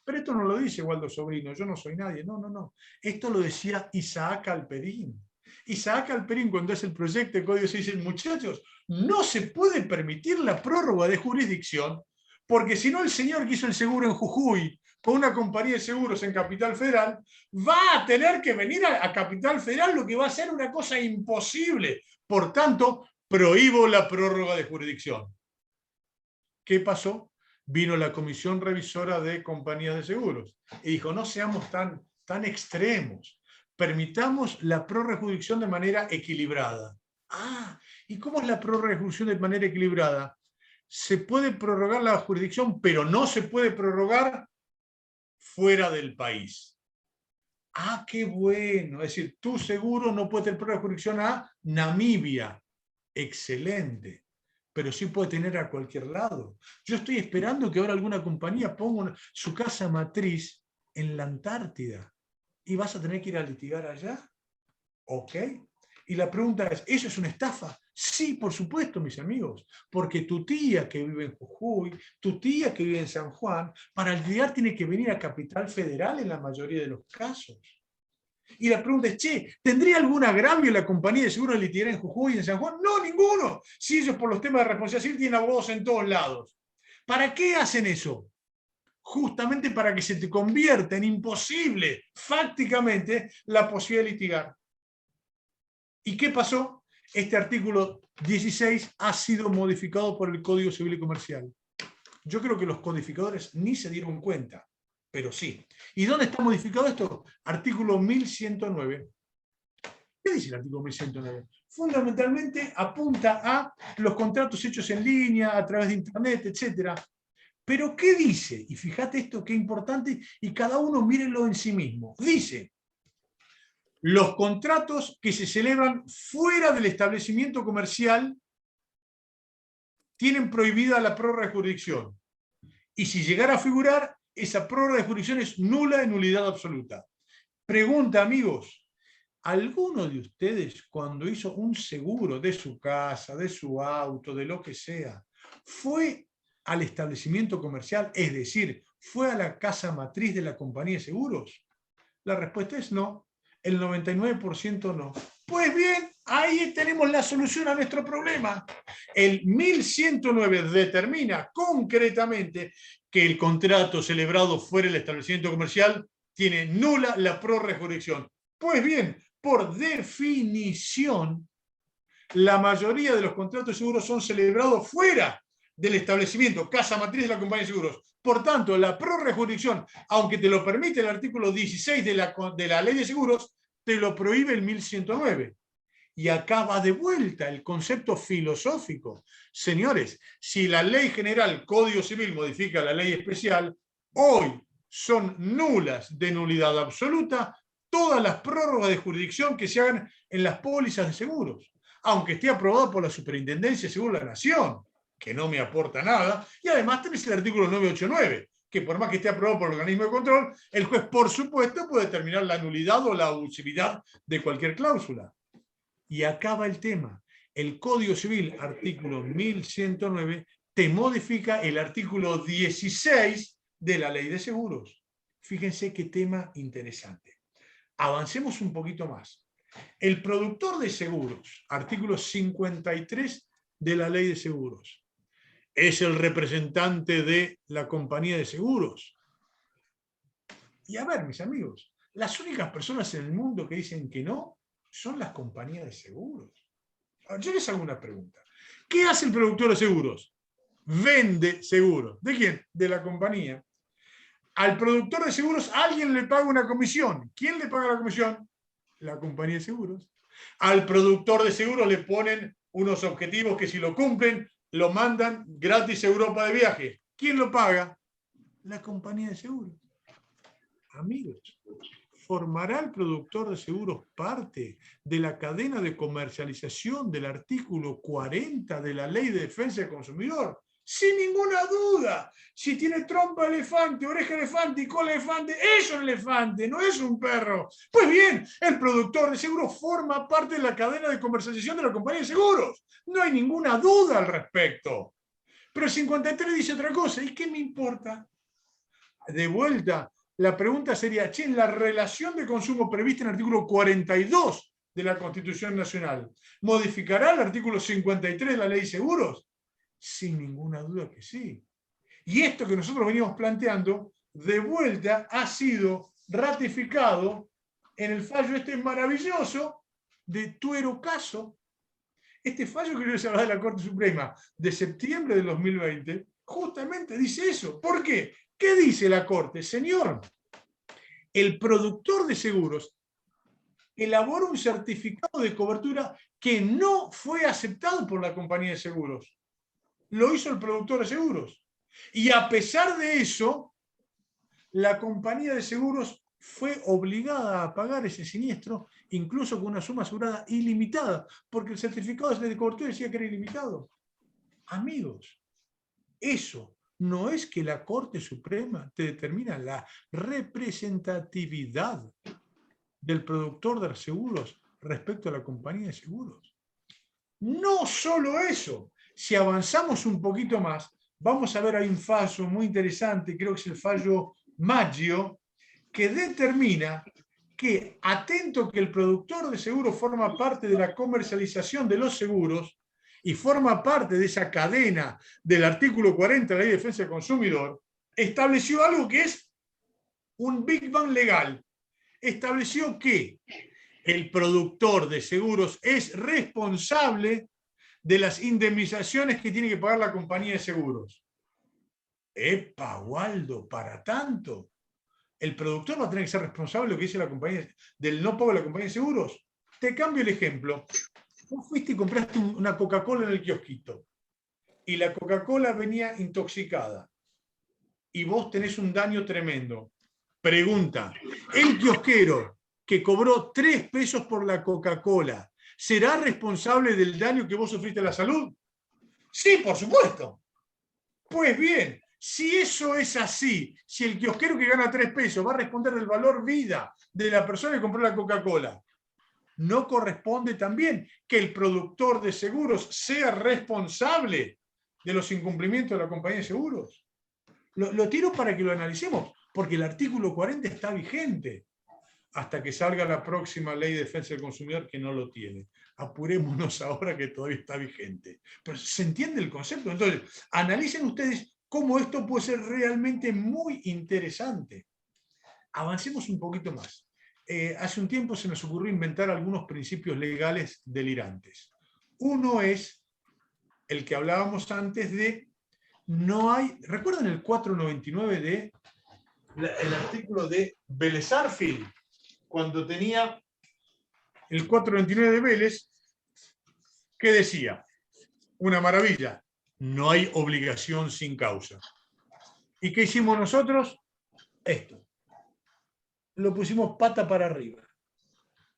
Pero esto no lo dice Waldo Sobrino, yo no soy nadie, no. Esto lo decía Isaac Alperín. Isaac Alperín, cuando hace el proyecto de código, se dice, muchachos, no se puede permitir la prórroga de jurisdicción, porque si no el señor que hizo el seguro en Jujuy, con una compañía de seguros en Capital Federal, va a tener que venir a Capital Federal, lo que va a ser una cosa imposible. Por tanto, prohíbo la prórroga de jurisdicción. ¿Qué pasó? Vino la comisión revisora de compañías de seguros y dijo, no seamos tan extremos, permitamos la prórroga de jurisdicción de manera equilibrada. ¿Y cómo es la prórroga de jurisdicción de manera equilibrada? Se puede prorrogar la jurisdicción, pero no se puede prorrogar fuera del país. ¡Qué bueno! Es decir, tu seguro no puede tener prórroga de jurisdicción a Namibia. Excelente. Pero sí puede tener a cualquier lado. Yo estoy esperando que ahora alguna compañía ponga su casa matriz en la Antártida y vas a tener que ir a litigar allá. ¿Ok? Y la pregunta es, ¿eso es una estafa? Sí, por supuesto, mis amigos, porque tu tía que vive en Jujuy, tu tía que vive en San Juan, para litigar tiene que venir a Capital Federal en la mayoría de los casos. Y la pregunta es, ¿tendría algún agravio la compañía de seguros de litigar en Jujuy y en San Juan? No, ninguno. Si ellos por los temas de responsabilidad civil tienen abogados en todos lados. ¿Para qué hacen eso? Justamente para que se te convierta en imposible, fácticamente, la posibilidad de litigar. ¿Y qué pasó? Este artículo 16 ha sido modificado por el Código Civil y Comercial. Yo creo que los codificadores ni se dieron cuenta, pero sí. ¿Y dónde está modificado esto? Artículo 1109. ¿Qué dice el artículo 1109? Fundamentalmente apunta a los contratos hechos en línea, a través de Internet, etc. ¿Pero qué dice? Y fíjate esto, qué importante, y cada uno mírelo en sí mismo. Dice, los contratos que se celebran fuera del establecimiento comercial tienen prohibida la prórroga de jurisdicción. Y si llegara a figurar, esa prórroga de jurisdicción es nula de nulidad absoluta. Pregunta, amigos, ¿alguno de ustedes cuando hizo un seguro de su casa, de su auto, de lo que sea, fue al establecimiento comercial, es decir, fue a la casa matriz de la compañía de seguros? La respuesta es no. El 99% no. Pues bien, ahí tenemos la solución a nuestro problema. El 1109 determina concretamente que el contrato celebrado fuera del establecimiento comercial tiene nula la prórroga de jurisdicción. Pues bien, por definición, la mayoría de los contratos de seguros son celebrados fuera del establecimiento, casa matriz de la compañía de seguros. Por tanto, la prórroga de jurisdicción, aunque te lo permite el artículo 16 de la ley de seguros, te lo prohíbe el 1109. Y acá va de vuelta el concepto filosófico. Señores, si la ley general, Código Civil, modifica la ley especial, hoy son nulas de nulidad absoluta todas las prórrogas de jurisdicción que se hagan en las pólizas de seguros. aunque esté aprobado por la Superintendencia de Seguros de la Nación, que no me aporta nada, y además tenés el artículo 989, que por más que esté aprobado por el organismo de control, el juez, por supuesto, puede determinar la nulidad o la abusividad de cualquier cláusula. Y acaba el tema. El Código Civil, artículo 1109, te modifica el artículo 16 de la Ley de Seguros. Fíjense qué tema interesante. Avancemos un poquito más. El productor de seguros, artículo 53 de la Ley de Seguros, es el representante de la compañía de seguros. Y a ver, mis amigos, las únicas personas en el mundo que dicen que no son las compañías de seguros. Ahora, yo les hago una pregunta. ¿Qué hace el productor de seguros? Vende seguros. ¿De quién? De la compañía. Al productor de seguros alguien le paga una comisión. ¿Quién le paga la comisión? La compañía de seguros. Al productor de seguros le ponen unos objetivos que si lo cumplen, lo mandan gratis a Europa de viaje. ¿Quién lo paga? La compañía de seguros. Amigos, ¿formará el productor de seguros parte de la cadena de comercialización del artículo 40 de la Ley de Defensa del Consumidor? Sin ninguna duda. Si tiene trompa de elefante, oreja de elefante y cola de elefante, es un elefante, no es un perro. Pues bien, el productor de seguros forma parte de la cadena de comercialización de la compañía de seguros. No hay ninguna duda al respecto. Pero el 53 dice otra cosa. ¿Y qué me importa? De vuelta, la pregunta sería, che, la relación de consumo prevista en el artículo 42 de la Constitución Nacional, ¿modificará el artículo 53 de la Ley de Seguros? Sin ninguna duda que sí. Y esto que nosotros venimos planteando, de vuelta, ha sido ratificado en el fallo este maravilloso de Tuero Caso. Este fallo que les hablaba de la Corte Suprema de septiembre de 2020, justamente dice eso. ¿Por qué? ¿Qué dice la Corte? Señor, el productor de seguros elabora un certificado de cobertura que no fue aceptado por la compañía de seguros. Lo hizo el productor de seguros. Y a pesar de eso, la compañía de seguros fue obligada a pagar ese siniestro, incluso con una suma asegurada ilimitada, porque el certificado de cobertura decía que era ilimitado. Amigos, eso no es que la Corte Suprema te determina la representatividad del productor de seguros respecto a la compañía de seguros. No solo eso, si avanzamos un poquito más, vamos a ver, hay un fallo muy interesante, creo que es el fallo Maggio, que determina que, atento que el productor de seguros forma parte de la comercialización de los seguros y forma parte de esa cadena del artículo 40 de la Ley de Defensa del Consumidor, estableció algo que es un Big Bang legal. Estableció que el productor de seguros es responsable de las indemnizaciones que tiene que pagar la compañía de seguros. ¡Epa, Waldo! Para tanto. ¿El productor va a tener que ser responsable de lo que dice la compañía, del no pago de la compañía de seguros? Te cambio el ejemplo. Vos fuiste y compraste una Coca-Cola en el kiosquito y la Coca-Cola venía intoxicada y vos tenés un daño tremendo. Pregunta, el kiosquero que cobró 3 pesos por la Coca-Cola, ¿será responsable del daño que vos sufriste a la salud? Sí, por supuesto. Pues bien, si eso es así, si el kiosquero que gana 3 pesos va a responder del valor vida de la persona que compró la Coca-Cola, ¿no corresponde también que el productor de seguros sea responsable de los incumplimientos de la compañía de seguros? Lo tiro para que lo analicemos, porque el artículo 40 está vigente hasta que salga la próxima Ley de Defensa del Consumidor, que no lo tiene. Apurémonos ahora que todavía está vigente. Pero ¿se entiende el concepto? Entonces, analicen ustedes cómo esto puede ser realmente muy interesante. Avancemos un poquito más. Hace un tiempo se nos ocurrió inventar algunos principios legales delirantes. Uno es el que hablábamos antes de no hay... ¿Recuerdan el 499 el artículo de Vélez-Arfield? Cuando tenía el 429 de Vélez, ¿qué decía? Una maravilla, no hay obligación sin causa. ¿Y qué hicimos nosotros? Esto. Lo pusimos pata para arriba.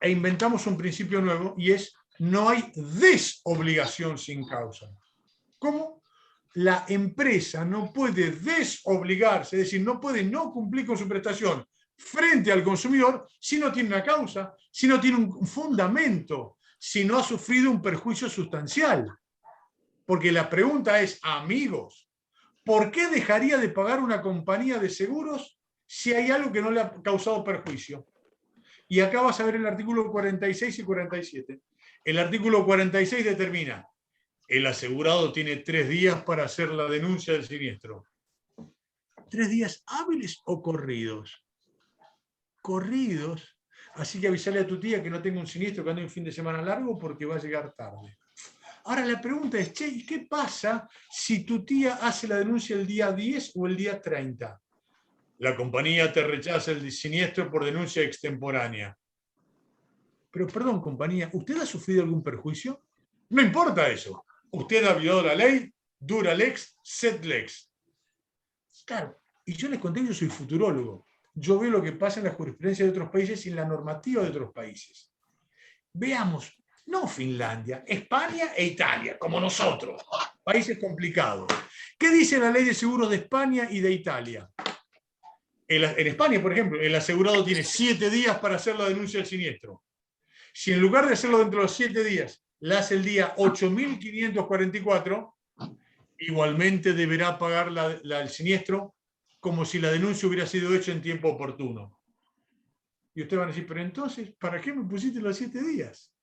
E inventamos un principio nuevo y es no hay desobligación sin causa. ¿Cómo? La empresa no puede desobligarse, es decir, no puede no cumplir con su prestación frente al consumidor si no tiene una causa, si no tiene un fundamento, si no ha sufrido un perjuicio sustancial. Porque la pregunta es, amigos, ¿por qué dejaría de pagar una compañía de seguros si hay algo que no le ha causado perjuicio? Y acá vas a ver el artículo 46 y 47. El artículo 46 determina: el asegurado tiene 3 días para hacer la denuncia del siniestro. 3 días hábiles o corridos. Corridos. Así que avisarle a tu tía que no tenga un siniestro, que ande un fin de semana largo, porque va a llegar tarde. Ahora la pregunta es, che, ¿y qué pasa si tu tía hace la denuncia el día 10 o el día 30? La compañía te rechaza el siniestro por denuncia extemporánea. Pero perdón, compañía, ¿usted ha sufrido algún perjuicio? No importa eso. Usted ha violado la ley, dura lex, sed lex. Claro, y yo les conté que yo soy futurólogo. Yo veo lo que pasa en la jurisprudencia de otros países y en la normativa de otros países. Veamos, no Finlandia, España e Italia, como nosotros. Países complicados. ¿Qué dice la ley de seguros de España y de Italia? En España, por ejemplo, el asegurado tiene 7 días para hacer la denuncia del siniestro. Si en lugar de hacerlo dentro de los 7 días, la hace el día 8.544, igualmente deberá pagar el siniestro como si la denuncia hubiera sido hecha en tiempo oportuno. Y ustedes van a decir, pero entonces, ¿para qué me pusiste los 7 días?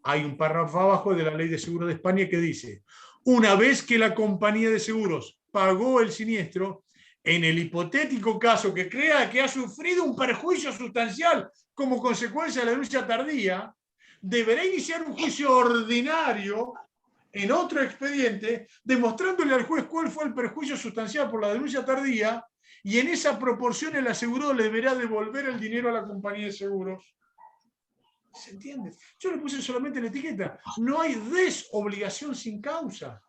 Hay un párrafo abajo de la Ley de Seguros de España que dice, una vez que la compañía de seguros pagó el siniestro, en el hipotético caso que crea que ha sufrido un perjuicio sustancial como consecuencia de la denuncia tardía, deberá iniciar un juicio ordinario en otro expediente, demostrándole al juez cuál fue el perjuicio sustancial por la denuncia tardía, y en esa proporción el asegurado le deberá devolver el dinero a la compañía de seguros. ¿Se entiende? Yo le puse solamente la etiqueta. No hay desobligación sin causa.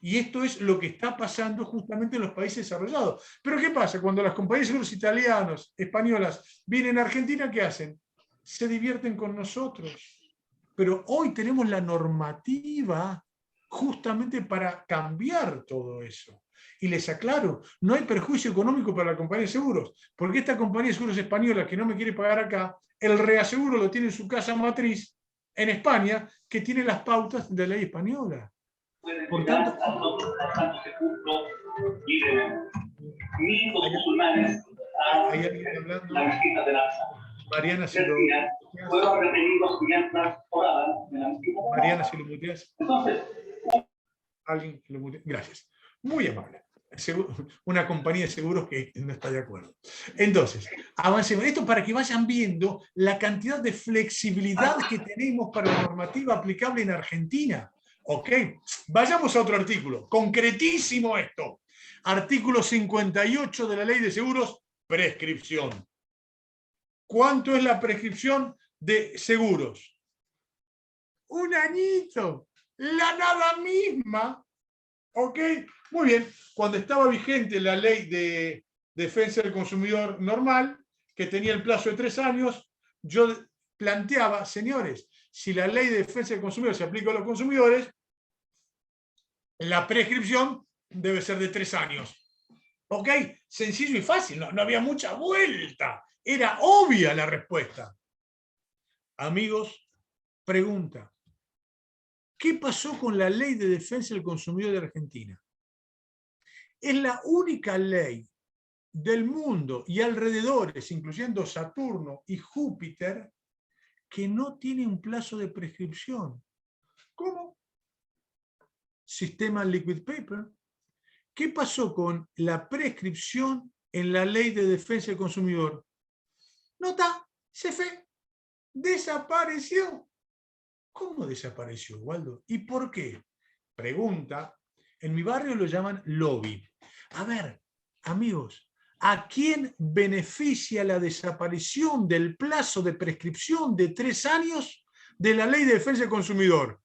Y esto es lo que está pasando justamente en los países desarrollados. Pero ¿qué pasa? Cuando las compañías de seguros italianas, españolas, vienen a Argentina, ¿qué hacen? Se divierten con nosotros. Pero hoy tenemos la normativa justamente para cambiar todo eso. Y les aclaro, no hay perjuicio económico para la compañía de seguros, porque esta compañía de seguros española que no me quiere pagar acá, el reaseguro lo tiene en su casa matriz en España, que tiene las pautas de la ley española. Por tanto, ¿hay alguien hablando? Mariana, si lo muteas. ¿Alguien lo mutea? Gracias. Muy amable. Una compañía de seguros que no está de acuerdo. Entonces, avancemos. Esto para que vayan viendo la cantidad de flexibilidad que tenemos para la normativa aplicable en Argentina. ¿Ok? Vayamos a otro artículo. Concretísimo esto. Artículo 58 de la Ley de Seguros, prescripción. ¿Cuánto es la prescripción de seguros? 1 añito. La nada misma. ¿Ok? Muy bien. Cuando estaba vigente la ley de defensa del consumidor normal, que tenía el plazo de 3 años, yo planteaba, señores, si la ley de defensa del consumidor se aplica a los consumidores, la prescripción debe ser de 3 años. ¿Ok? Sencillo y fácil, no había mucha vuelta. Era obvia la respuesta. Amigos, pregunta. ¿Qué pasó con la ley de defensa del consumidor de Argentina? Es la única ley del mundo y alrededores, incluyendo Saturno y Júpiter, que no tiene un plazo de prescripción. ¿Cómo? Sistema liquid paper. ¿Qué pasó con la prescripción en la ley de defensa del consumidor? Nota, se fue, desapareció. ¿Cómo desapareció, Waldo? ¿Y por qué? Pregunta. En mi barrio lo llaman lobby. A ver, amigos, ¿a quién beneficia la desaparición del plazo de prescripción de 3 años de la Ley de Defensa del Consumidor?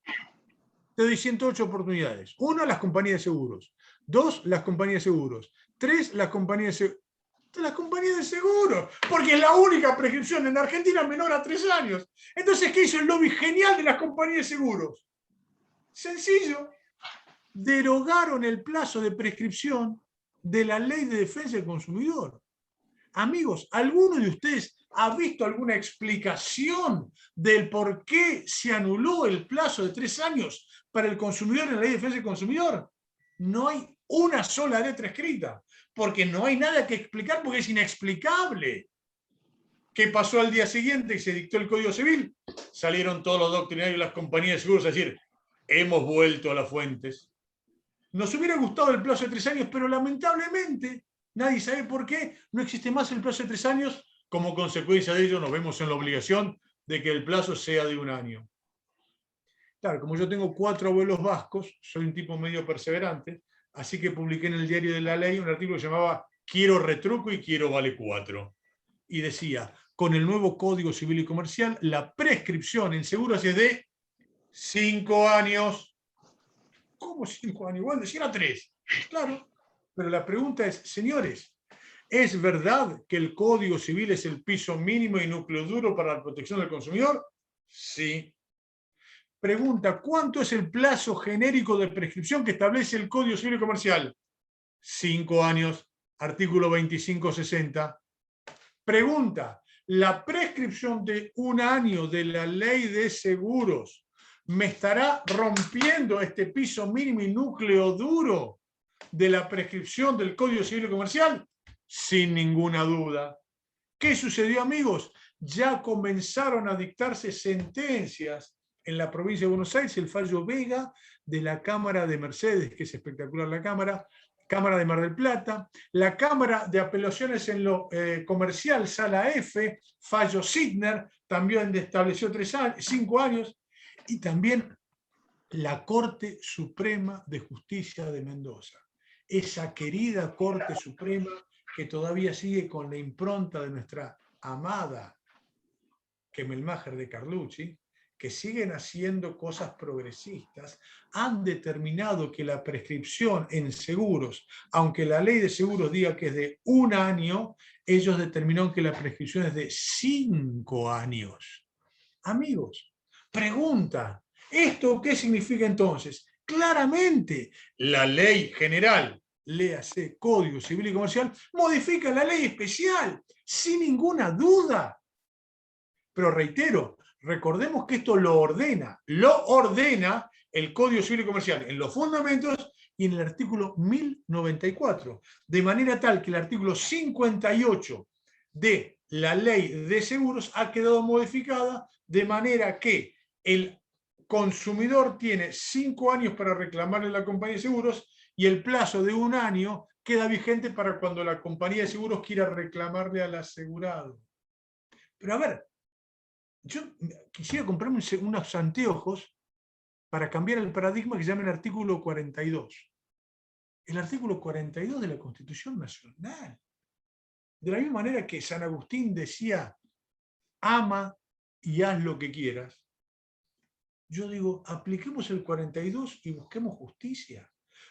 Te doy 108 oportunidades. 1, las compañías de seguros. 2, las compañías de seguros. 3, las compañías de seguros. De la compañía de seguros, porque es la única prescripción en Argentina menor a 3 años. Entonces, ¿qué hizo el lobby genial de las compañías de seguros? Sencillo. Derogaron el plazo de prescripción de la Ley de Defensa del Consumidor. Amigos, ¿alguno de ustedes ha visto alguna explicación del por qué se anuló el plazo de 3 años para el consumidor en la Ley de Defensa del Consumidor? No hay una sola letra escrita, porque no hay nada que explicar, porque es inexplicable. ¿Qué pasó al día siguiente que se dictó el Código Civil? Salieron todos los doctrinarios de las compañías de seguros a decir, hemos vuelto a las fuentes. Nos hubiera gustado el plazo de 3 años, pero lamentablemente, nadie sabe por qué, no existe más el plazo de 3 años. Como consecuencia de ello, nos vemos en la obligación de que el plazo sea de 1 año. Claro, como yo tengo 4 abuelos vascos, soy un tipo medio perseverante, así que publiqué en el Diario de la Ley un artículo que se llamaba Quiero retruco y quiero vale 4. Y decía, con el nuevo Código Civil y Comercial, la prescripción en seguros es de 5 años. ¿Cómo 5 años? Igual decía 3. Claro, pero la pregunta es, señores, ¿es verdad que el Código Civil es el piso mínimo y núcleo duro para la protección del consumidor? Sí. Pregunta, ¿cuánto es el plazo genérico de prescripción que establece el Código Civil y Comercial? 5 años, artículo 2560. Pregunta, ¿la prescripción de 1 año de la Ley de Seguros me estará rompiendo este piso mínimo y núcleo duro de la prescripción del Código Civil y Comercial? Sin ninguna duda. ¿Qué sucedió, amigos? Ya comenzaron a dictarse sentencias en la provincia de Buenos Aires, el fallo Vega de la Cámara de Mercedes, que es espectacular la Cámara de Mar del Plata, la Cámara de Apelaciones en lo Comercial, Sala F, fallo Sidner, también estableció 5 años, y también la Corte Suprema de Justicia de Mendoza, esa querida Corte Suprema que todavía sigue con la impronta de nuestra amada Kemelmacher de Carlucci, que siguen haciendo cosas progresistas, han determinado que la prescripción en seguros, aunque la ley de seguros diga que es de 1 año, ellos determinaron que la prescripción es de 5 años. Amigos, pregunta, ¿esto qué significa entonces? Claramente, la ley general, léase Código Civil y Comercial, modifica la ley especial, sin ninguna duda. Pero reitero, recordemos que esto lo ordena el Código Civil y Comercial en los fundamentos y en el artículo 1094, de manera tal que el artículo 58 de la Ley de Seguros ha quedado modificada de manera que el consumidor tiene 5 años para reclamarle a la compañía de seguros y el plazo de 1 año queda vigente para cuando la compañía de seguros quiera reclamarle al asegurado. Pero a ver, yo quisiera comprarme unos anteojos para cambiar el paradigma que se llama el artículo 42. El artículo 42 de la Constitución Nacional. De la misma manera que San Agustín decía, ama y haz lo que quieras. Yo digo, apliquemos el 42 y busquemos justicia.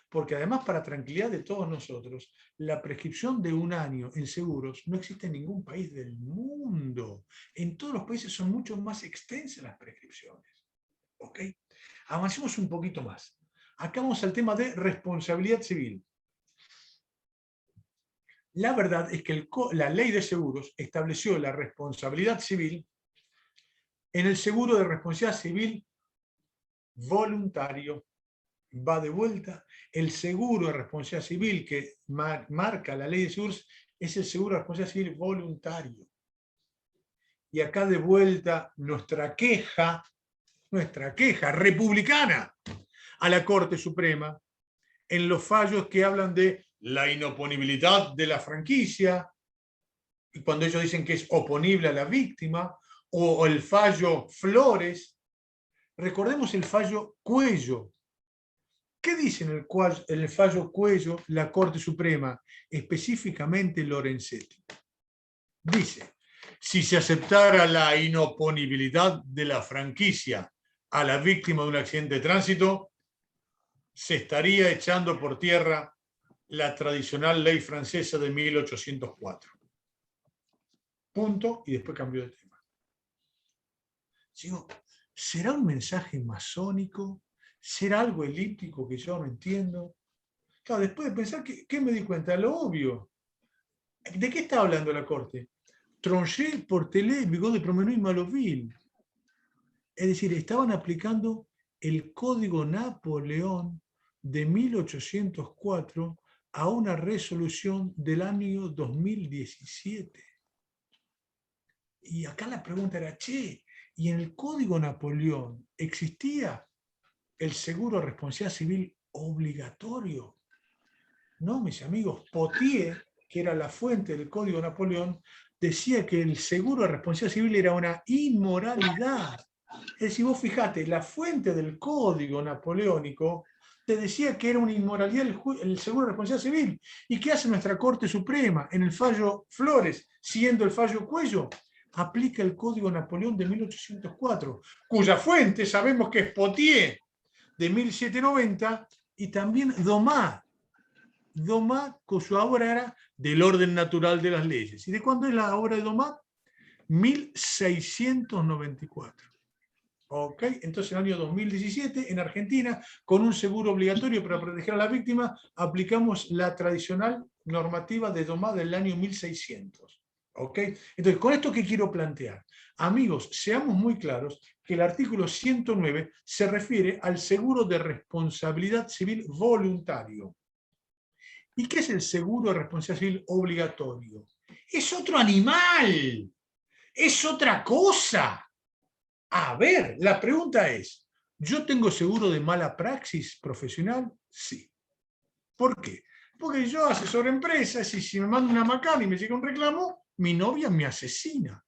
Porque además, para tranquilidad de todos nosotros, la prescripción de 1 año en seguros no existe en ningún país del mundo. En todos los países son mucho más extensas las prescripciones. ¿Ok? Avancemos un poquito más. Acá vamos al tema de responsabilidad civil. La verdad es que la ley de seguros estableció la responsabilidad civil en el seguro de responsabilidad civil voluntario. Va de vuelta, el seguro de responsabilidad civil que marca la ley de seguros es el seguro de responsabilidad civil voluntario. Y acá de vuelta nuestra queja republicana a la Corte Suprema en los fallos que hablan de la inoponibilidad de la franquicia, y cuando ellos dicen que es oponible a la víctima, o el fallo Flores. Recordemos el fallo Cuello. ¿Qué dice en el fallo Cuello la Corte Suprema, específicamente Lorenzetti? Dice, si se aceptara la inoponibilidad de la franquicia a la víctima de un accidente de tránsito, se estaría echando por tierra la tradicional ley francesa de 1804. Punto, y después cambió de tema. Digo, ¿será un mensaje masónico? ¿Será algo elíptico que yo no entiendo? Claro, después de pensar, ¿qué me di cuenta? Lo obvio. ¿De qué está hablando la corte? Tronchet, Portelet, Bigot de Promenade y Maloville. Es decir, estaban aplicando el Código Napoleón de 1804 a una resolución del año 2017. Y acá la pregunta era, che, ¿y en el Código Napoleón existía el seguro de responsabilidad civil obligatorio? No, mis amigos, Potier, que era la fuente del Código Napoleón, decía que el seguro de responsabilidad civil era una inmoralidad. Es decir, vos fijate, la fuente del Código Napoleónico te decía que era una inmoralidad el seguro de responsabilidad civil. ¿Y qué hace nuestra Corte Suprema en el fallo Flores, siguiendo el fallo Cuello? Aplica el Código Napoleón de 1804, cuya fuente sabemos que es Potier, de 1790, y también Domá, con su obra era Del orden natural de las leyes. ¿Y de cuándo es la obra de Domá? 1694. ¿Ok? Entonces, en el año 2017, en Argentina, con un seguro obligatorio para proteger a la víctima, aplicamos la tradicional normativa de Domá del año 1600. ¿Ok? Entonces, con esto, ¿qué quiero plantear? Amigos, seamos muy claros que el artículo 109 se refiere al seguro de responsabilidad civil voluntario. ¿Y qué es el seguro de responsabilidad civil obligatorio? Es otro animal, es otra cosa. A ver, la pregunta es, ¿yo tengo seguro de mala praxis profesional? Sí. ¿Por qué? Porque yo asesoro empresas y si me manda una macana y me llega un reclamo, mi novia me asesina.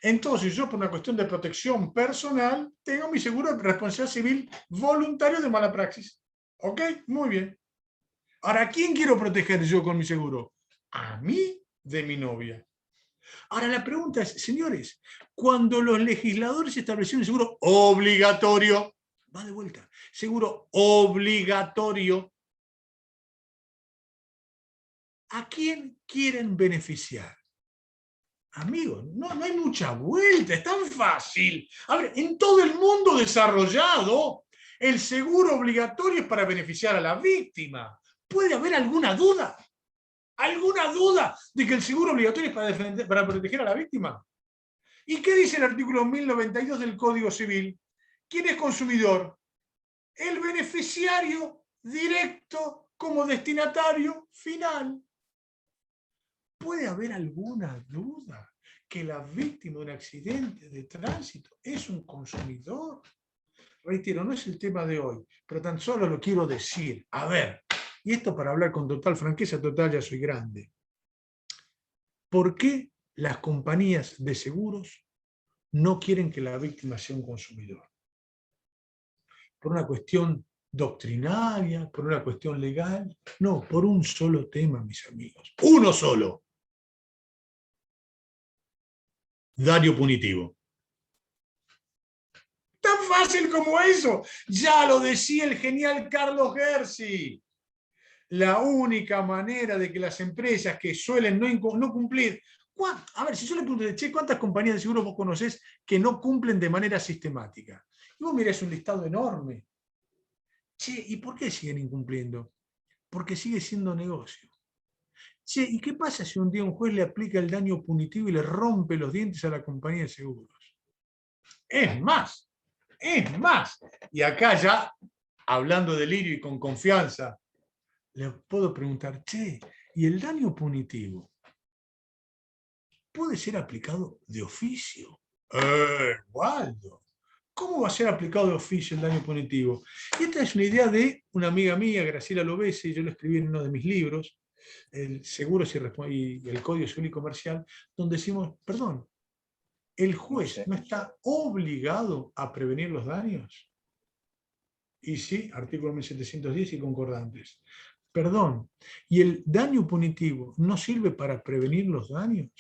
Entonces yo, por una cuestión de protección personal, tengo mi seguro de responsabilidad civil voluntario de mala praxis. ¿Ok? Muy bien. Ahora, ¿a quién quiero proteger yo con mi seguro? A mí de mi novia. Ahora la pregunta es, señores, cuando los legisladores establecieron el seguro obligatorio, va de vuelta, seguro obligatorio, ¿a quién quieren beneficiar? Amigos, no hay mucha vuelta, es tan fácil. A ver, en todo el mundo desarrollado, el seguro obligatorio es para beneficiar a la víctima. ¿Puede haber alguna duda? ¿Alguna duda de que el seguro obligatorio es para proteger a la víctima? ¿Y qué dice el artículo 1092 del Código Civil? ¿Quién es consumidor? El beneficiario directo como destinatario final. ¿Puede haber alguna duda que la víctima de un accidente de tránsito es un consumidor? Reitero, no es el tema de hoy, pero tan solo lo quiero decir. A ver, y esto para hablar con total franqueza, total ya soy grande. ¿Por qué las compañías de seguros no quieren que la víctima sea un consumidor? ¿Por una cuestión doctrinaria? ¿Por una cuestión legal? No, por un solo tema, mis amigos. ¡Uno solo! Daño punitivo. Tan fácil como eso. Ya lo decía el genial Carlos Gersi. La única manera de que las empresas que suelen no cumplir... A ver, si yo le pregunto, che, ¿cuántas compañías de seguro vos conocés que no cumplen de manera sistemática? Y vos mirás un listado enorme. Che, ¿y por qué siguen incumpliendo? Porque sigue siendo negocio. Che, ¿y qué pasa si un día un juez le aplica el daño punitivo y le rompe los dientes a la compañía de seguros? Es más, y acá ya, hablando de delirio y con confianza, le puedo preguntar, che, ¿y el daño punitivo puede ser aplicado de oficio? Waldo, ¿cómo va a ser aplicado de oficio el daño punitivo? Y esta es una idea de una amiga mía, Graciela Lovese, yo lo escribí en uno de mis libros, el Seguros y el Código Civil y Comercial, donde decimos, perdón, ¿el juez no está obligado a prevenir los daños? Y sí, artículo 1710 y concordantes. Perdón, ¿y el daño punitivo no sirve para prevenir los daños?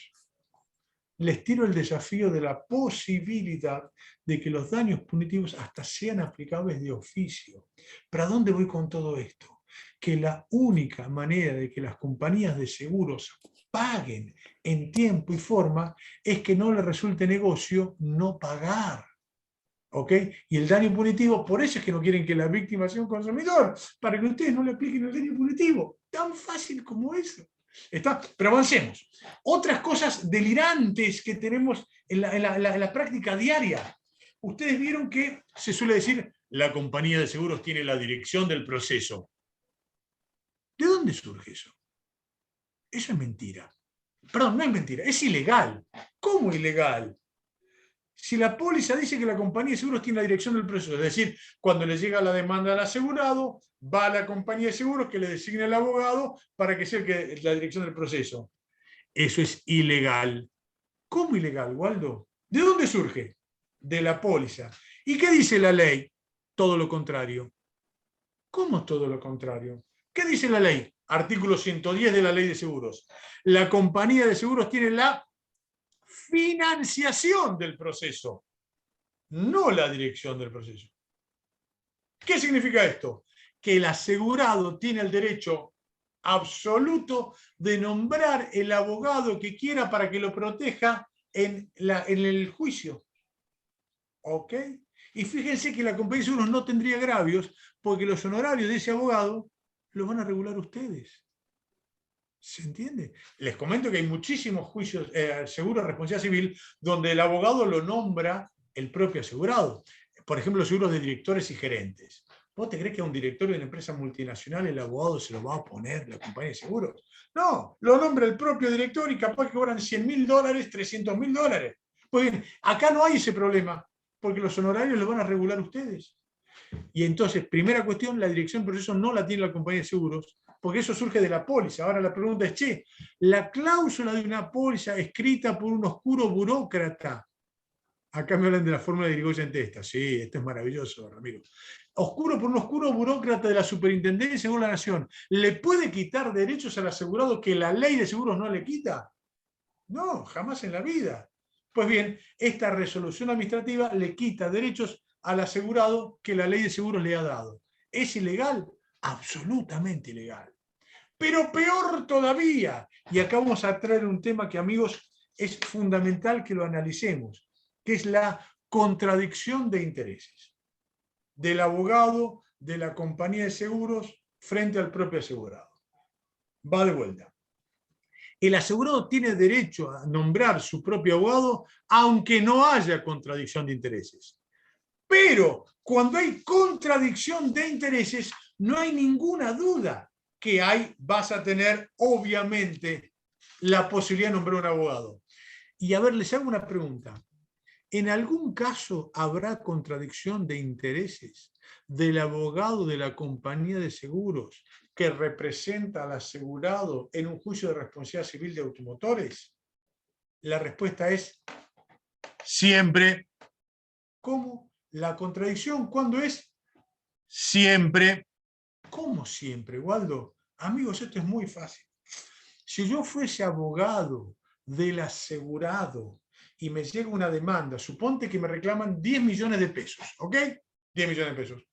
Les tiro el desafío de la posibilidad de que los daños punitivos hasta sean aplicables de oficio. ¿Pero a dónde voy con todo esto? que la única manera de que las compañías de seguros paguen en tiempo y forma es que no les resulte negocio no pagar. ¿Ok? Y el daño punitivo, por eso es que no quieren que la víctima sea un consumidor, para que ustedes no le apliquen el daño punitivo. Tan fácil como eso. ¿Está? Pero avancemos. Otras cosas delirantes que tenemos en la práctica diaria. Ustedes vieron que se suele decir, la compañía de seguros tiene la dirección del proceso. ¿De dónde surge eso? Eso es mentira. Perdón, no es mentira, es ilegal. ¿Cómo ilegal? Si la póliza dice que la compañía de seguros tiene la dirección del proceso, es decir, cuando le llega la demanda al asegurado, va a la compañía de seguros que le designa el abogado para que sea la dirección del proceso. Eso es ilegal. ¿Cómo ilegal, Waldo? ¿De dónde surge? De la póliza. ¿Y qué dice la ley? Todo lo contrario. ¿Cómo todo lo contrario? ¿Qué dice la ley? Artículo 110 de la Ley de Seguros. La compañía de seguros tiene la financiación del proceso, no la dirección del proceso. ¿Qué significa esto? Que el asegurado tiene el derecho absoluto de nombrar el abogado que quiera para que lo proteja en el juicio. ¿Ok? Y fíjense que la compañía de seguros no tendría agravios porque los honorarios de ese abogado los van a regular ustedes. ¿Se entiende? Les comento que hay muchísimos juicios, seguros de responsabilidad civil, donde el abogado lo nombra el propio asegurado. Por ejemplo, los seguros de directores y gerentes. ¿Vos te crees que a un directorio de una empresa multinacional el abogado se lo va a poner la compañía de seguros? No, lo nombra el propio director y capaz que cobran $100.000, $300.000. Pues bien, acá no hay ese problema, porque los honorarios los van a regular ustedes. Y entonces, primera cuestión, la dirección del proceso no la tiene la compañía de seguros, porque eso surge de la póliza. Ahora la pregunta es, che, la cláusula de una póliza escrita por un oscuro burócrata, acá me hablan de la fórmula de Irigoyen Testa, sí, esto es maravilloso, Ramiro, por un oscuro burócrata de la Superintendencia de Seguros de la Nación, ¿le puede quitar derechos al asegurado que la ley de seguros no le quita? No, jamás en la vida. Pues bien, esta resolución administrativa le quita derechos al asegurado que la ley de seguros le ha dado. ¿Es ilegal? Absolutamente ilegal. Pero peor todavía, y acá vamos a traer un tema que, amigos, es fundamental que lo analicemos, que es la contradicción de intereses del abogado de la compañía de seguros frente al propio asegurado. Va de vuelta. El asegurado tiene derecho a nombrar su propio abogado aunque no haya contradicción de intereses. Pero cuando hay contradicción de intereses, no hay ninguna duda que vas a tener, obviamente, la posibilidad de nombrar un abogado. Y a ver, les hago una pregunta. ¿En algún caso habrá contradicción de intereses del abogado de la compañía de seguros que representa al asegurado en un juicio de responsabilidad civil de automotores? La respuesta es siempre. ¿Cómo? La contradicción, ¿cuándo es? Siempre. ¿Cómo siempre, Waldo? Amigos, esto es muy fácil. Si yo fuese abogado del asegurado y me llega una demanda, suponte que me reclaman 10 millones de pesos, ¿ok? 10 millones de pesos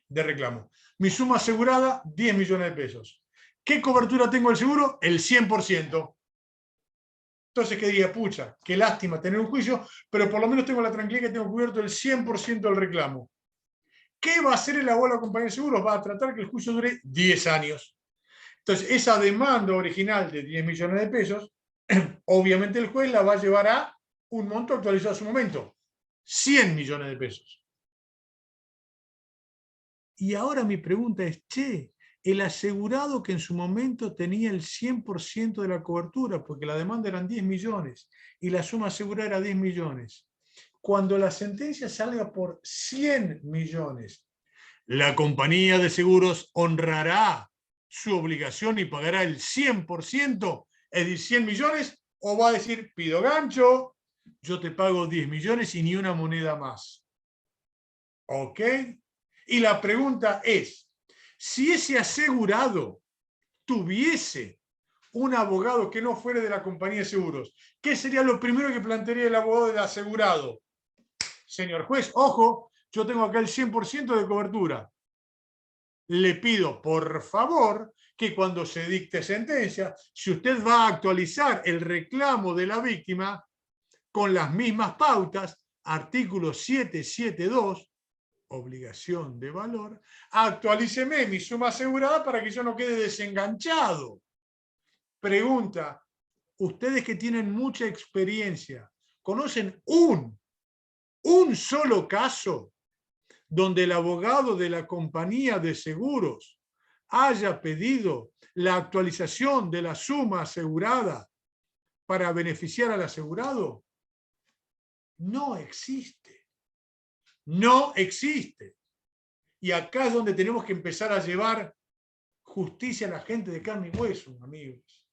de reclamo. Mi suma asegurada, 10 millones de pesos. ¿Qué cobertura tengo del seguro? El 100%. Entonces, ¿qué diría? Pucha, qué lástima tener un juicio, pero por lo menos tengo la tranquilidad que tengo cubierto el 100% del reclamo. ¿Qué va a hacer el abogado de la compañía de seguros? Va a tratar que el juicio dure 10 años. Entonces, esa demanda original de 10 millones de pesos, obviamente el juez la va a llevar a un monto actualizado a su momento, 100 millones de pesos. Y ahora mi pregunta es, che, el asegurado que en su momento tenía el 100% de la cobertura, porque la demanda eran 10 millones y la suma asegurada era 10 millones, cuando la sentencia salga por 100 millones, la compañía de seguros honrará su obligación y pagará el 100%, es decir, 100 millones, o va a decir, pido gancho, yo te pago 10 millones y ni una moneda más. ¿Ok? Y la pregunta es, si ese asegurado tuviese un abogado que no fuera de la compañía de seguros, ¿qué sería lo primero que plantearía el abogado del asegurado? Señor juez, ojo, yo tengo acá el 100% de cobertura. le pido por favor que cuando se dicte sentencia, si usted va a actualizar el reclamo de la víctima con las mismas pautas, artículo 772, obligación de valor, actualíceme mi suma asegurada para que yo no quede desenganchado. Pregunta, ustedes que tienen mucha experiencia, ¿conocen un solo caso donde el abogado de la compañía de seguros haya pedido la actualización de la suma asegurada para beneficiar al asegurado? No existe. No existe. Y acá es donde tenemos que empezar a llevar justicia a la gente de carne y hueso, amigos.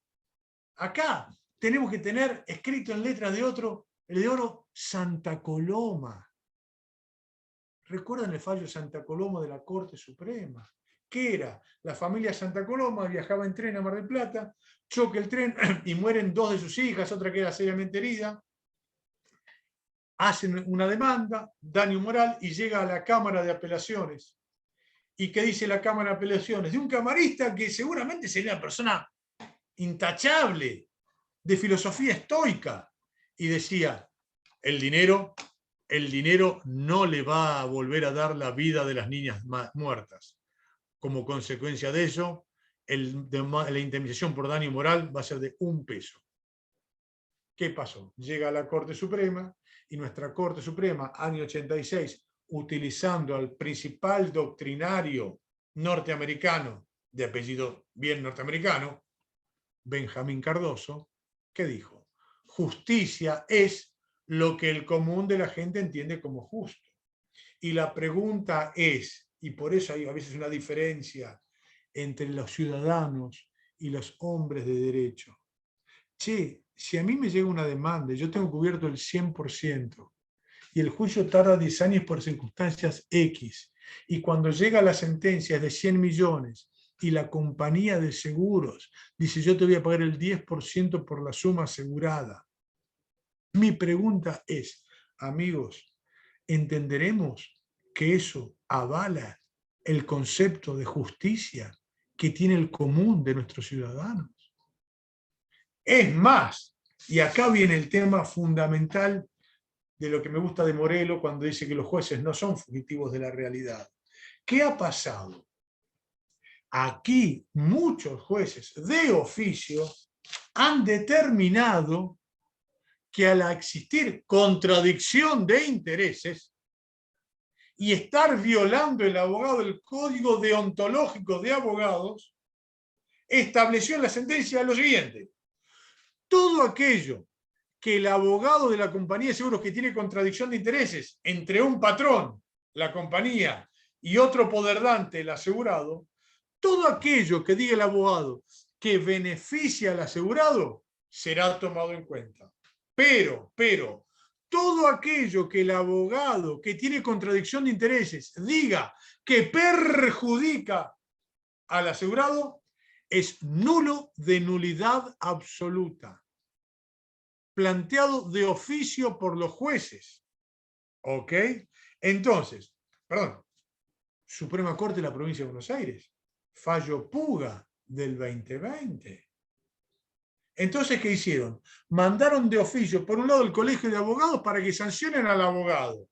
Acá tenemos que tener escrito en letras de oro Santa Coloma. ¿Recuerdan el fallo Santa Coloma de la Corte Suprema? ¿Qué era? La familia Santa Coloma viajaba en tren a Mar del Plata, choca el tren y mueren 2 de sus hijas, otra queda seriamente herida. Hacen una demanda, daño moral, y llega a la Cámara de Apelaciones. ¿Y qué dice la Cámara de Apelaciones? De un camarista que seguramente sería una persona intachable, de filosofía estoica, y decía, el dinero no le va a volver a dar la vida de las niñas muertas. Como consecuencia de ello, la indemnización por daño moral va a ser de 1 peso. ¿Qué pasó? Llega a la Corte Suprema, y nuestra Corte Suprema, año 86, utilizando al principal doctrinario norteamericano, de apellido bien norteamericano, Benjamín Cardoso, ¿qué dijo? Justicia es lo que el común de la gente entiende como justo. Y la pregunta es, y por eso hay a veces una diferencia entre los ciudadanos y los hombres de derecho. Che, si a mí me llega una demanda y yo tengo cubierto el 100% y el juicio tarda 10 años por circunstancias X, y cuando llega la sentencia es de 100 millones y la compañía de seguros dice yo te voy a pagar el 10% por la suma asegurada, mi pregunta es, amigos, ¿entenderemos que eso avala el concepto de justicia que tiene el común de nuestros ciudadanos? Es más, y acá viene el tema fundamental de lo que me gusta de Morelo cuando dice que los jueces no son fugitivos de la realidad. ¿Qué ha pasado? Aquí muchos jueces de oficio han determinado que al existir contradicción de intereses y estar violando el abogado el código deontológico de abogados, estableció en la sentencia lo siguiente: todo aquello que el abogado de la compañía de seguros que tiene contradicción de intereses entre un patrón, la compañía, y otro poderdante, el asegurado, todo aquello que diga el abogado que beneficia al asegurado será tomado en cuenta. Pero, todo aquello que el abogado que tiene contradicción de intereses diga que perjudica al asegurado es nulo de nulidad absoluta, planteado de oficio por los jueces. ¿Ok? Entonces, Suprema Corte de la Provincia de Buenos Aires, fallo Puga del 2020. Entonces, ¿qué hicieron? Mandaron de oficio, por un lado, el Colegio de Abogados para que sancionen al abogado.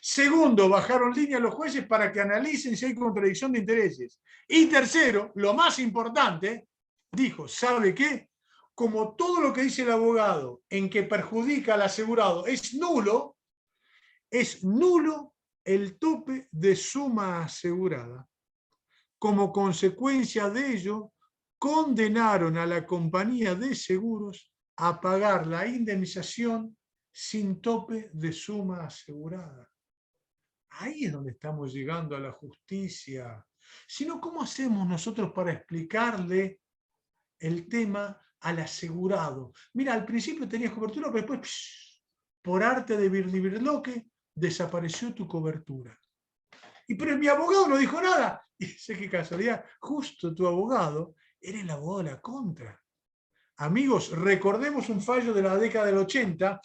Segundo, bajaron línea a los jueces para que analicen si hay contradicción de intereses. Y tercero, lo más importante, dijo, ¿sabe qué? Como todo lo que dice el abogado en que perjudica al asegurado es nulo el tope de suma asegurada. Como consecuencia de ello, condenaron a la compañía de seguros a pagar la indemnización sin tope de suma asegurada. Ahí es donde estamos llegando a la justicia. Si no, ¿cómo hacemos nosotros para explicarle el tema al asegurado? Mira, al principio tenías cobertura, pero después, por arte de birlibirloque, desapareció tu cobertura. Pero mi abogado no dijo nada. Y sé qué casualidad, justo tu abogado era el abogado de la contra. Amigos, recordemos un fallo de la década del 80,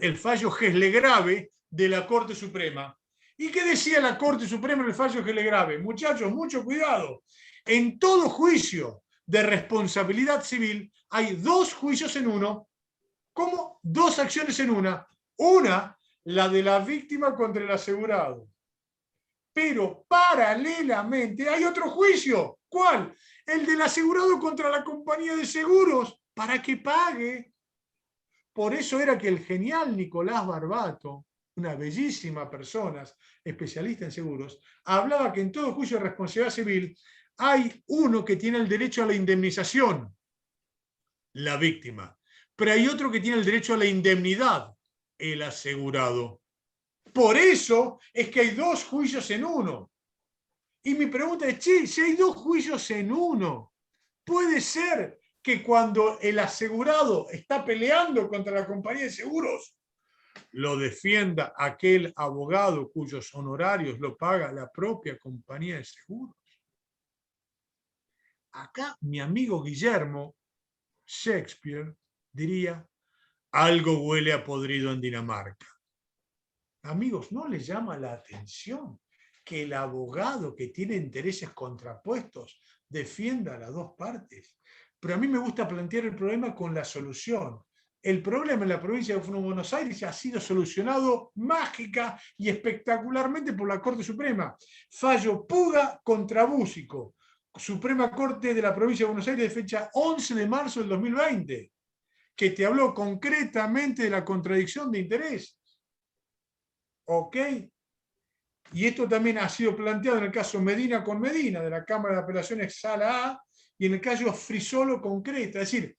el fallo Gesle Grave de la Corte Suprema. ¿Y qué decía la Corte Suprema en el fallo que le grave? Muchachos, mucho cuidado. En todo juicio de responsabilidad civil hay dos juicios en uno. ¿Cómo? Dos acciones en una. Una, la de la víctima contra el asegurado. Pero paralelamente hay otro juicio. ¿Cuál? El del asegurado contra la compañía de seguros para que pague. Por eso era que el genial Nicolás Barbato, una bellísima persona, especialista en seguros, hablaba que en todo juicio de responsabilidad civil hay uno que tiene el derecho a la indemnización, la víctima, pero hay otro que tiene el derecho a la indemnidad, el asegurado. Por eso es que hay dos juicios en uno. Y mi pregunta es, che, si hay dos juicios en uno, ¿puede ser que cuando el asegurado está peleando contra la compañía de seguros, lo defienda aquel abogado cuyos honorarios lo paga la propia compañía de seguros? Acá mi amigo Guillermo Shakespeare diría, algo huele a podrido en Dinamarca. Amigos, ¿no les llama la atención que el abogado que tiene intereses contrapuestos defienda a las dos partes? Pero a mí me gusta plantear el problema con la solución. El problema en la provincia de Buenos Aires ha sido solucionado mágica y espectacularmente por la Corte Suprema. Fallo Puga contra Búsico. Suprema Corte de la provincia de Buenos Aires de fecha 11 de marzo del 2020, que te habló concretamente de la contradicción de interés. ¿Ok? Y esto también ha sido planteado en el caso Medina con Medina, de la Cámara de Apelaciones Sala A, y en el caso Frisolo concreta. Es decir,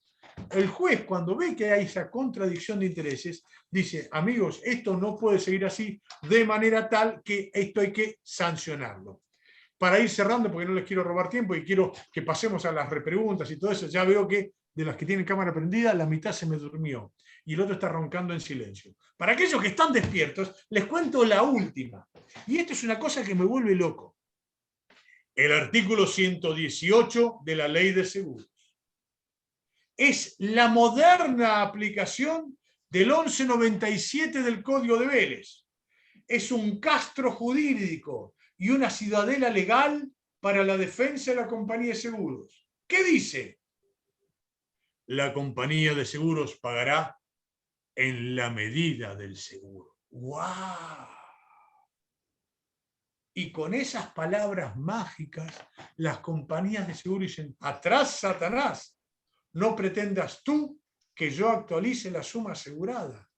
el juez, cuando ve que hay esa contradicción de intereses, dice, amigos, esto no puede seguir así, de manera tal que esto hay que sancionarlo. Para ir cerrando, porque no les quiero robar tiempo y quiero que pasemos a las repreguntas y todo eso, ya veo que de las que tienen cámara prendida, la mitad se me durmió y el otro está roncando en silencio. Para aquellos que están despiertos, les cuento la última. Y esto es una cosa que me vuelve loco. El artículo 118 de la Ley de Seguros. Es la moderna aplicación del 1197 del Código de Vélez. Es un castro jurídico y una ciudadela legal para la defensa de la compañía de seguros. ¿Qué dice? La compañía de seguros pagará en la medida del seguro. ¡Wow! Y con esas palabras mágicas, las compañías de seguros dicen, atrás Satanás, no pretendas tú que yo actualice la suma asegurada.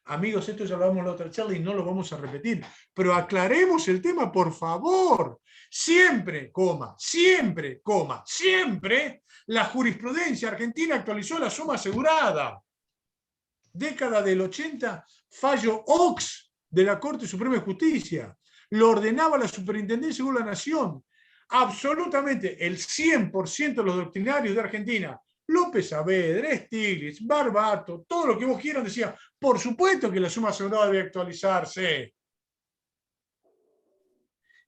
Amigos, esto ya lo hablamos en la otra charla y no lo vamos a repetir, pero aclaremos el tema, por favor. Siempre, siempre, siempre, la jurisprudencia argentina actualizó la suma asegurada. Década del 80, fallo Ox de la Corte Suprema de Justicia. Lo ordenaba la Superintendencia de Seguros de la Nación. Absolutamente el 100% de los doctrinarios de Argentina, López Saavedra, Stiglitz, Barbato, todo lo que vos quieran, decía, por supuesto que la suma asegurada debe actualizarse.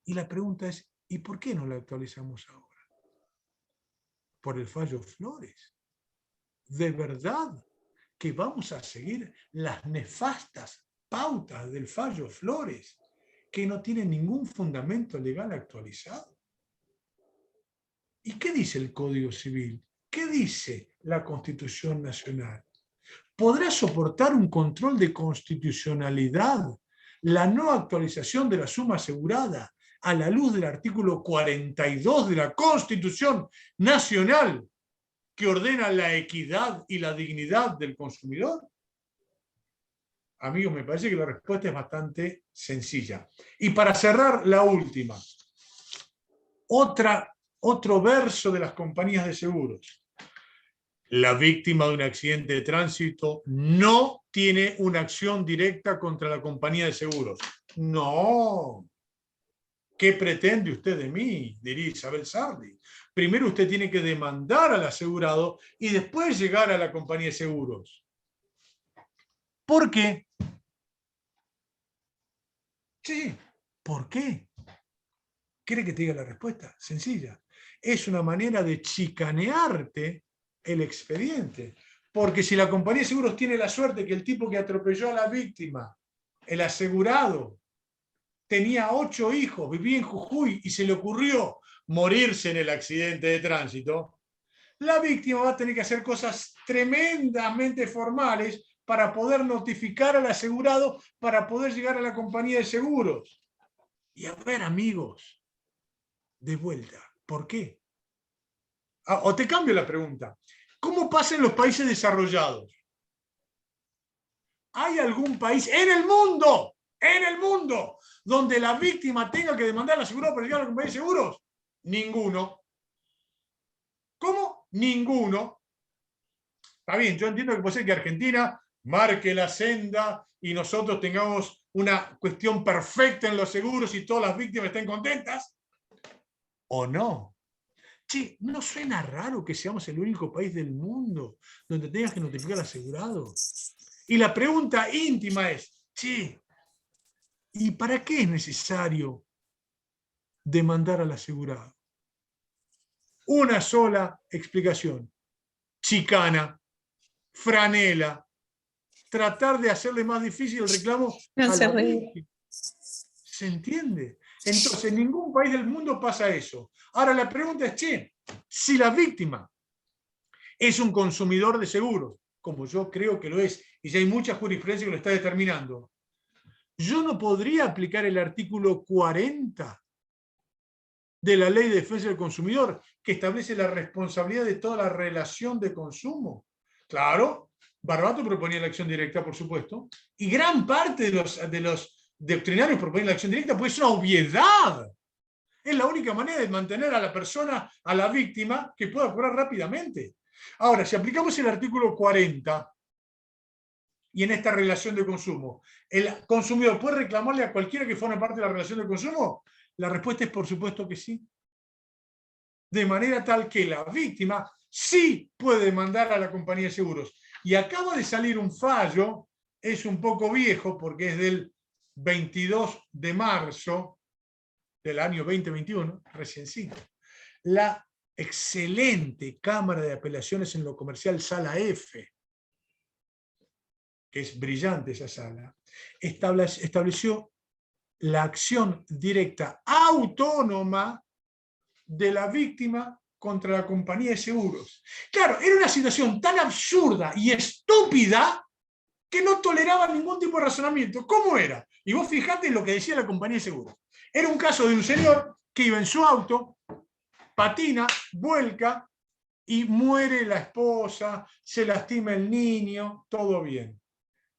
Y la pregunta es, ¿y por qué no la actualizamos ahora? Por el fallo Flores. ¿De verdad que vamos a seguir las nefastas pautas del fallo Flores, que no tienen ningún fundamento legal actualizado? ¿Y qué dice el Código Civil? ¿Qué dice la Constitución Nacional? ¿Podrá soportar un control de constitucionalidad la no actualización de la suma asegurada a la luz del artículo 42 de la Constitución Nacional que ordena la equidad y la dignidad del consumidor? Amigos, me parece que la respuesta es bastante sencilla. Y para cerrar, la última. Otro verso de las compañías de seguros. La víctima de un accidente de tránsito no tiene una acción directa contra la compañía de seguros. No. ¿Qué pretende usted de mí? Diría Isabel Sarli. Primero usted tiene que demandar al asegurado y después llegar a la compañía de seguros. ¿Por qué? Sí, ¿por qué? ¿Quiere que te diga la respuesta? Sencilla. Es una manera de chicanearte el expediente. Porque si la compañía de seguros tiene la suerte que el tipo que atropelló a la víctima, el asegurado, tenía 8 hijos, vivía en Jujuy y se le ocurrió morirse en el accidente de tránsito, la víctima va a tener que hacer cosas tremendamente formales para poder notificar al asegurado, para poder llegar a la compañía de seguros. Y a ver, amigos, de vuelta, ¿por qué? O te cambio la pregunta. ¿Cómo pasa en los países desarrollados? ¿Hay algún país en el mundo, donde la víctima tenga que demandar al asegurado para llegar a la compañía de seguros? Ninguno. ¿Cómo? Ninguno. Está bien, yo entiendo que puede ser que Argentina marque la senda y nosotros tengamos una cuestión perfecta en los seguros y todas las víctimas estén contentas. ¿O no? Che, ¿no suena raro que seamos el único país del mundo donde tengas que notificar al asegurado? Y la pregunta íntima es, che, ¿y para qué es necesario demandar al asegurado? Una sola explicación. Chicana, franela, tratar de hacerle más difícil el reclamo a la víctima. ¿Se entiende? Entonces, en ningún país del mundo pasa eso. Ahora la pregunta es, che, si la víctima es un consumidor de seguros, como yo creo que lo es, y ya hay mucha jurisprudencia que lo está determinando, yo no podría aplicar el artículo 40 de la Ley de Defensa del Consumidor, que establece la responsabilidad de toda la relación de consumo. Claro, Barbato proponía la acción directa, por supuesto, y gran parte de los doctrinarios proponen la acción directa, pues es una obviedad. Es la única manera de mantener a la persona, a la víctima, que pueda curar rápidamente. Ahora, si aplicamos el artículo 40, y en esta relación de consumo, ¿el consumidor puede reclamarle a cualquiera que forme parte de la relación de consumo? La respuesta es por supuesto que sí. De manera tal que la víctima sí puede demandar a la compañía de seguros. Y acaba de salir un fallo, es un poco viejo porque es del 22 de marzo del año 2021, reciencito. La excelente Cámara de Apelaciones en lo Comercial, Sala F, que es brillante esa sala, estableció la acción directa autónoma de la víctima contra la compañía de seguros. Claro, era una situación tan absurda y estúpida que no toleraba ningún tipo de razonamiento. ¿Cómo era? Y vos fijate en lo que decía la compañía de seguros. Era un caso de un señor que iba en su auto, patina, vuelca y muere la esposa, se lastima el niño, todo bien.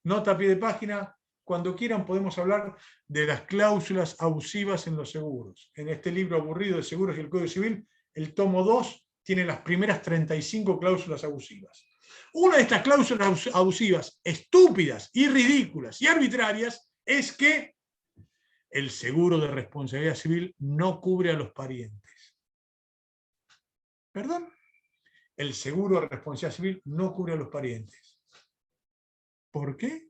Nota a pie de página, cuando quieran podemos hablar de las cláusulas abusivas en los seguros. En este libro aburrido de seguros y el Código Civil, el tomo 2 tiene las primeras 35 cláusulas abusivas. Una de estas cláusulas abusivas, estúpidas y ridículas y arbitrarias, es que el seguro de responsabilidad civil no cubre a los parientes. ¿Perdón? El seguro de responsabilidad civil no cubre a los parientes. ¿Por qué?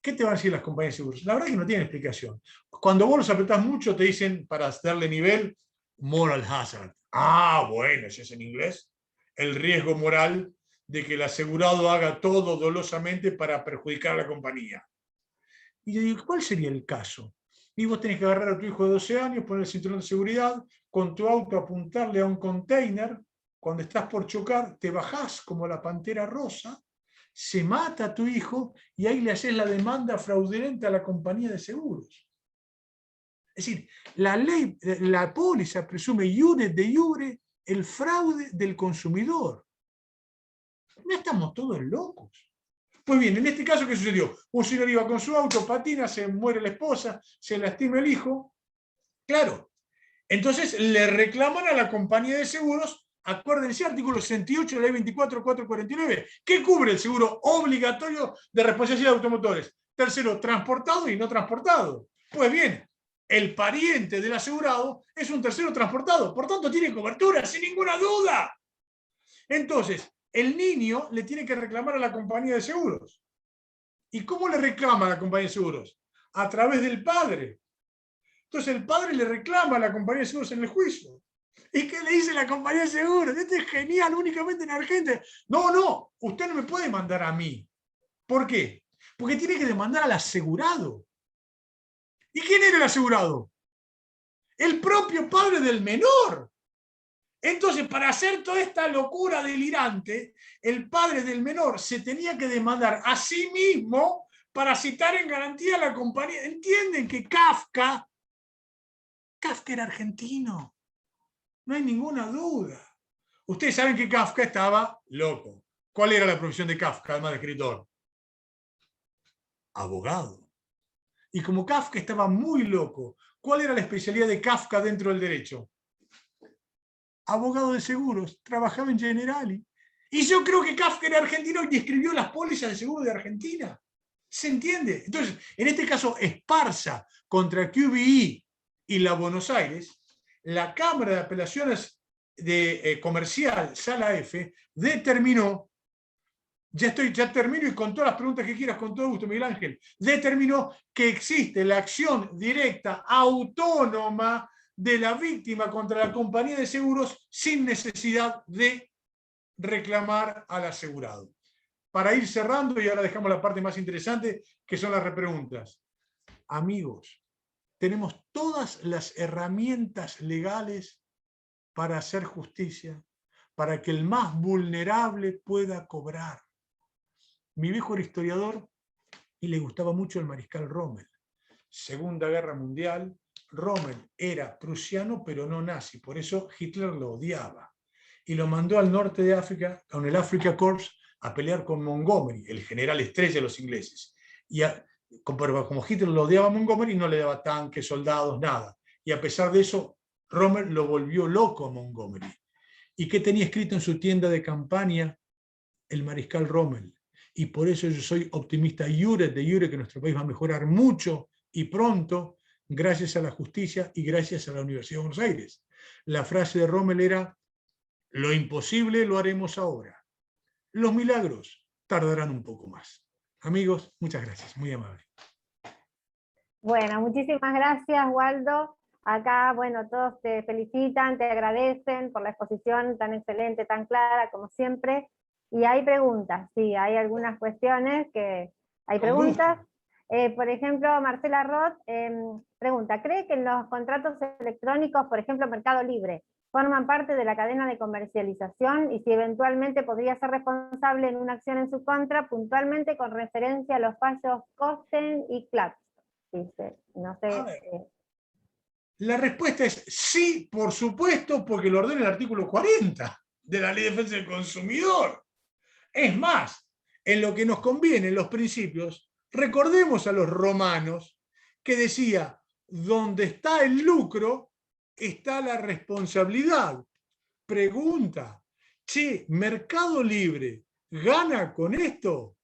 ¿Qué te van a decir las compañías de seguros? La verdad es que no tienen explicación. Cuando vos los apretás mucho te dicen, para darle nivel, moral hazard. Ah, bueno, ese es en inglés. El riesgo moral de que el asegurado haga todo dolosamente para perjudicar a la compañía. Y yo digo, ¿cuál sería el caso? Y vos tenés que agarrar a tu hijo de 12 años, poner el cinturón de seguridad, con tu auto apuntarle a un container, cuando estás por chocar, te bajás como la pantera rosa, se mata a tu hijo y ahí le haces la demanda fraudulenta a la compañía de seguros. Es decir, la ley, la póliza presume iure de iure el fraude del consumidor. No estamos todos locos. Pues bien, en este caso, ¿qué sucedió? Un señor iba con su auto, patina, se muere la esposa, se lastima el hijo. Claro. Entonces le reclaman a la compañía de seguros. Acuérdense, artículo 68 de la ley 24.449. ¿Qué cubre el seguro obligatorio de responsabilidad de automotores? Tercero, transportado y no transportado. Pues bien, el pariente del asegurado es un tercero transportado, por tanto tiene cobertura, sin ninguna duda. Entonces, el niño le tiene que reclamar a la compañía de seguros. ¿Y cómo le reclama a la compañía de seguros? A través del padre. Entonces el padre le reclama a la compañía de seguros en el juicio. ¿Y qué le dice la compañía de seguros? Esto es genial, únicamente en Argentina. No, usted no me puede mandar a mí. ¿Por qué? Porque tiene que demandar al asegurado. ¿Y quién era el asegurado? El propio padre del menor. Entonces, para hacer toda esta locura delirante, el padre del menor se tenía que demandar a sí mismo para citar en garantía a la compañía. ¿Entienden que Kafka era argentino? No hay ninguna duda. Ustedes saben que Kafka estaba loco. ¿Cuál era la profesión de Kafka, además de escritor? Abogado. Y como Kafka estaba muy loco, ¿cuál era la especialidad de Kafka dentro del derecho? Abogado de seguros, trabajaba en Generali. Y yo creo que Kafka era argentino y escribió las pólizas de seguro de Argentina. ¿Se entiende? Entonces, en este caso, Esparza contra QBE y la Buenos Aires, la Cámara de Apelaciones Comercial, Sala F, determinó, ya termino y con todas las preguntas que quieras, con todo gusto, Miguel Ángel, determinó que existe la acción directa autónoma de la víctima contra la compañía de seguros sin necesidad de reclamar al asegurado. Para ir cerrando, y ahora dejamos la parte más interesante, que son las repreguntas. Amigos, tenemos todas las herramientas legales para hacer justicia, para que el más vulnerable pueda cobrar. Mi viejo era historiador y le gustaba mucho el mariscal Rommel. Segunda Guerra Mundial, Rommel era prusiano pero no nazi, por eso Hitler lo odiaba. Y lo mandó al norte de África, con el Africa Corps, a pelear con Montgomery, el general estrella de los ingleses. Y como Hitler lo odiaba a Montgomery, no le daba tanques, soldados, nada. Y a pesar de eso, Rommel lo volvió loco a Montgomery. ¿Y qué tenía escrito en su tienda de campaña? El mariscal Rommel. Y por eso yo soy optimista de jure, que nuestro país va a mejorar mucho y pronto, gracias a la justicia y gracias a la Universidad de Buenos Aires. La frase de Rommel era: lo imposible lo haremos ahora. Los milagros tardarán un poco más. Amigos, muchas gracias, muy amable. Bueno, muchísimas gracias, Waldo. Acá, bueno, todos te felicitan, te agradecen por la exposición tan excelente, tan clara, como siempre. Y hay preguntas, sí, hay algunas cuestiones que... Hay preguntas. Por ejemplo, Marcela Roth pregunta, ¿cree que los contratos electrónicos, por ejemplo, Mercado Libre, forman parte de la cadena de comercialización y si eventualmente podría ser responsable en una acción en su contra, puntualmente con referencia a los fallos Kosten y Clapton? Dice, no sé. La respuesta es sí, por supuesto, porque lo ordena el artículo 40 de la Ley de Defensa del Consumidor. Es más, en lo que nos conviene, en los principios, recordemos a los romanos que decía, donde está el lucro, está la responsabilidad. Pregunta, che, ¿Mercado Libre gana con esto?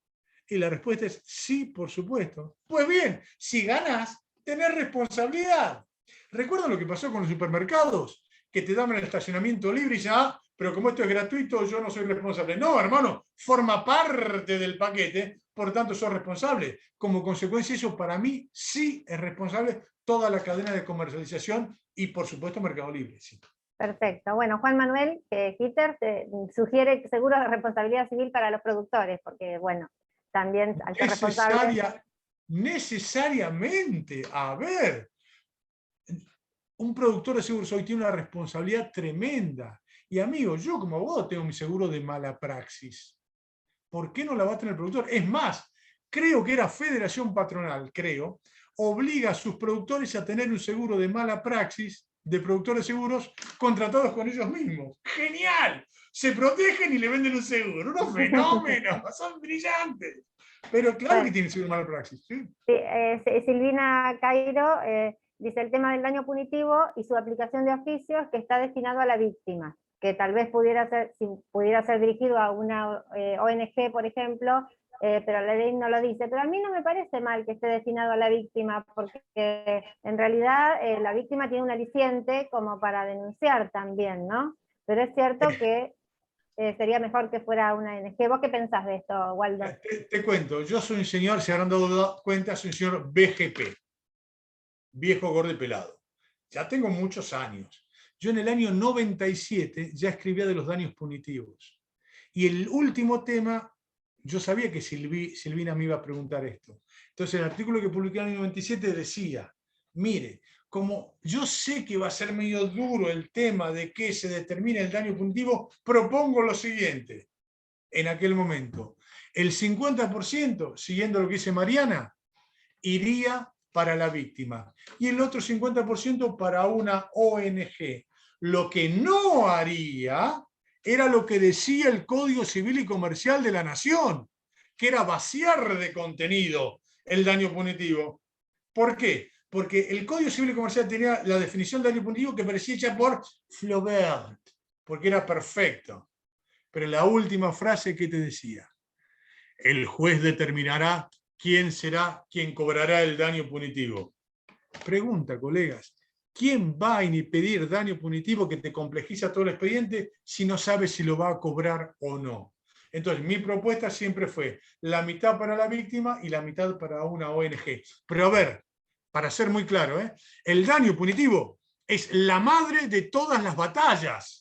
Y la respuesta es sí, por supuesto. Pues bien, si ganás, tenés responsabilidad. ¿Recuerdan lo que pasó con los supermercados? Que te daban el estacionamiento libre y ya, pero como esto es gratuito, yo no soy responsable. No, hermano, forma parte del paquete, por tanto sos responsable. Como consecuencia eso, para mí, sí es responsable toda la cadena de comercialización y, por supuesto, Mercado Libre. Sí. Perfecto. Bueno, Juan Manuel Gitter te sugiere seguros de responsabilidad civil para los productores, porque, bueno, también al ser responsable... Necesariamente, a ver, un productor de seguros hoy tiene una responsabilidad tremenda. Y amigo, yo como abogado tengo mi seguro de mala praxis. ¿Por qué no la va a tener el productor? Es más, creo que era Federación Patronal, obliga a sus productores a tener un seguro de mala praxis de productores de seguros contratados con ellos mismos. ¡Genial! Se protegen y le venden un seguro. ¡Unos fenómenos! ¡Son brillantes! Pero claro, bueno, que tiene seguro de mala praxis. ¿Sí? Silvina Cairo dice el tema del daño punitivo y su aplicación de oficios que está destinado a la víctima, que tal vez pudiera ser dirigido a una ONG, por ejemplo, pero la ley no lo dice. Pero a mí no me parece mal que esté destinado a la víctima, porque en realidad la víctima tiene un aliciente como para denunciar también, ¿no? Pero es cierto que sería mejor que fuera una ONG. ¿Vos qué pensás de esto, Waldo? Te cuento, yo soy un señor, se habrán dado cuenta, soy un señor BGP, viejo, gordo y pelado. Ya tengo muchos años. Yo en el año 97 ya escribía de los daños punitivos. Y el último tema, yo sabía que Silvina me iba a preguntar esto. Entonces el artículo que publiqué en el año 97 decía, Mire, como yo sé que va a ser medio duro el tema de que se determine el daño punitivo, propongo lo siguiente. En aquel momento, el 50%, siguiendo lo que dice Mariana, iría para la víctima y el otro 50% para una ONG. Lo que no haría era lo que decía el Código Civil y Comercial de la Nación, que era vaciar de contenido el daño punitivo. ¿Por qué? Porque el Código Civil y Comercial tenía la definición de daño punitivo que parecía hecha por Flaubert, porque era perfecto. Pero la última frase que te decía, el juez determinará quién será quien cobrará el daño punitivo. Pregunta, colegas, ¿quién va a pedir daño punitivo que te complejiza todo el expediente si no sabe si lo va a cobrar o no? Entonces, mi propuesta siempre fue la mitad para la víctima y la mitad para una ONG. Pero a ver, para ser muy claro, el daño punitivo es la madre de todas las batallas.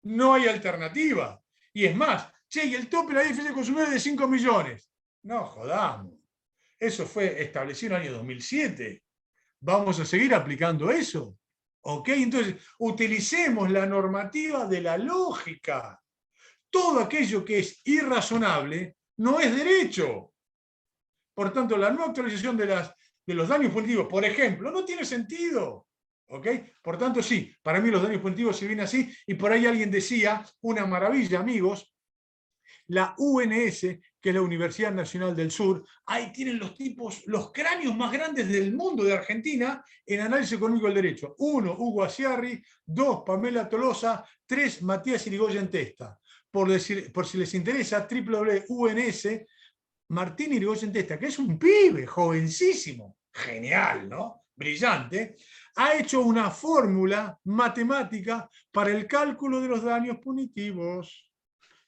No hay alternativa. Y es más, che, y el tope de la defensa del consumidor es de 5 millones. No jodamos. Eso fue establecido en el año 2007. ¿Vamos a seguir aplicando eso? ¿Ok? Entonces, utilicemos la normativa de la lógica. Todo aquello que es irrazonable no es derecho. Por tanto, la no actualización de los daños punitivos, por ejemplo, no tiene sentido. ¿Ok? Por tanto, sí, para mí los daños punitivos se vienen así, y por ahí alguien decía, una maravilla, amigos, la UNS, que es la Universidad Nacional del Sur, ahí tienen los tipos, los cráneos más grandes del mundo de Argentina en análisis económico del derecho. 1, Hugo Asiarri; 2, Pamela Tolosa; 3, Matías Irigoyen Testa. Por si les interesa, www.uns, Martín Irigoyen Testa, que es un pibe jovencísimo, genial, ¿no? Brillante, ha hecho una fórmula matemática para el cálculo de los daños punitivos.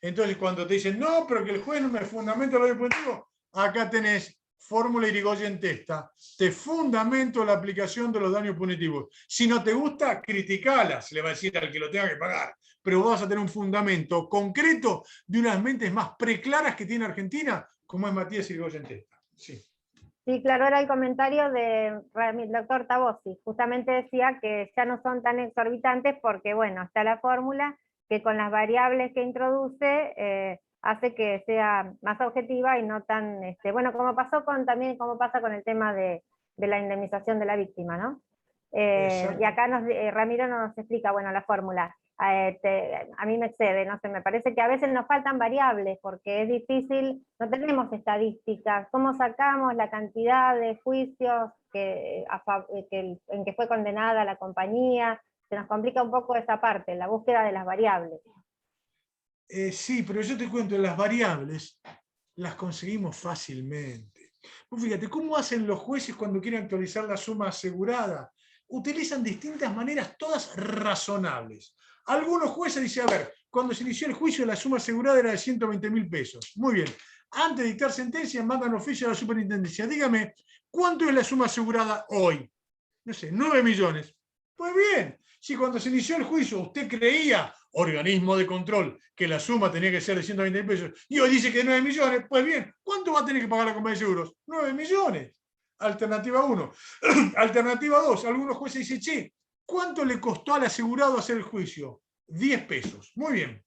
Entonces, cuando te dicen, no, pero que el juez no me fundamenta los daños punitivos, acá tenés fórmula Irigoyen Testa, te fundamento la aplicación de los daños punitivos. Si no te gusta, criticala, se le va a decir al que lo tenga que pagar, pero vas a tener un fundamento concreto de unas mentes más preclaras que tiene Argentina, como es Matías Irigoyen Testa. Sí. Sí, claro, era el comentario del doctor Tabossi. Justamente decía que ya no son tan exorbitantes porque, bueno, está la fórmula que con las variables que introduce hace que sea más objetiva y no tan, bueno, como también como pasa con el tema de la indemnización de la víctima, ¿no? Y acá Ramiro nos explica, bueno, la fórmula. A mí me excede, no sé, me parece que a veces nos faltan variables porque es difícil, no tenemos estadísticas, cómo sacamos la cantidad de juicios en que fue condenada la compañía, se nos complica un poco esa parte, la búsqueda de las variables. Sí, pero yo te cuento, las variables las conseguimos fácilmente. Pues fíjate, ¿cómo hacen los jueces cuando quieren actualizar la suma asegurada? Utilizan distintas maneras, todas razonables. Algunos jueces dicen, a ver, cuando se inició el juicio la suma asegurada era de 120.000 pesos. Muy bien. Antes de dictar sentencia, mandan oficio a la superintendencia. Dígame, ¿cuánto es la suma asegurada hoy? No sé, 9 millones. Pues bien, si cuando se inició el juicio usted creía, organismo de control, que la suma tenía que ser de 120.000 pesos y hoy dice que 9 millones, pues bien, ¿cuánto va a tener que pagar la compañía de seguros? 9 millones. Alternativa 1. Alternativa 2. Algunos jueces dicen, che, ¿cuánto le costó al asegurado hacer el juicio? 10 pesos. Muy bien.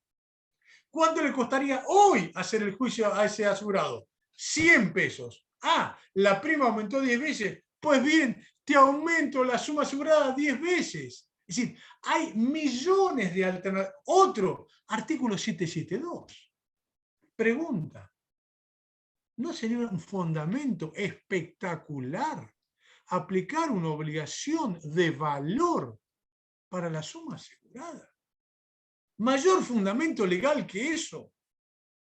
¿Cuánto le costaría hoy hacer el juicio a ese asegurado? 100 pesos. Ah, la prima aumentó 10 veces. Pues bien, te aumento la suma asegurada 10 veces. Es decir, hay millones de alternativas. Otro, artículo 772. Pregunta, ¿no sería un fundamento espectacular aplicar una obligación de valor para la suma asegurada? ¿Mayor fundamento legal que eso?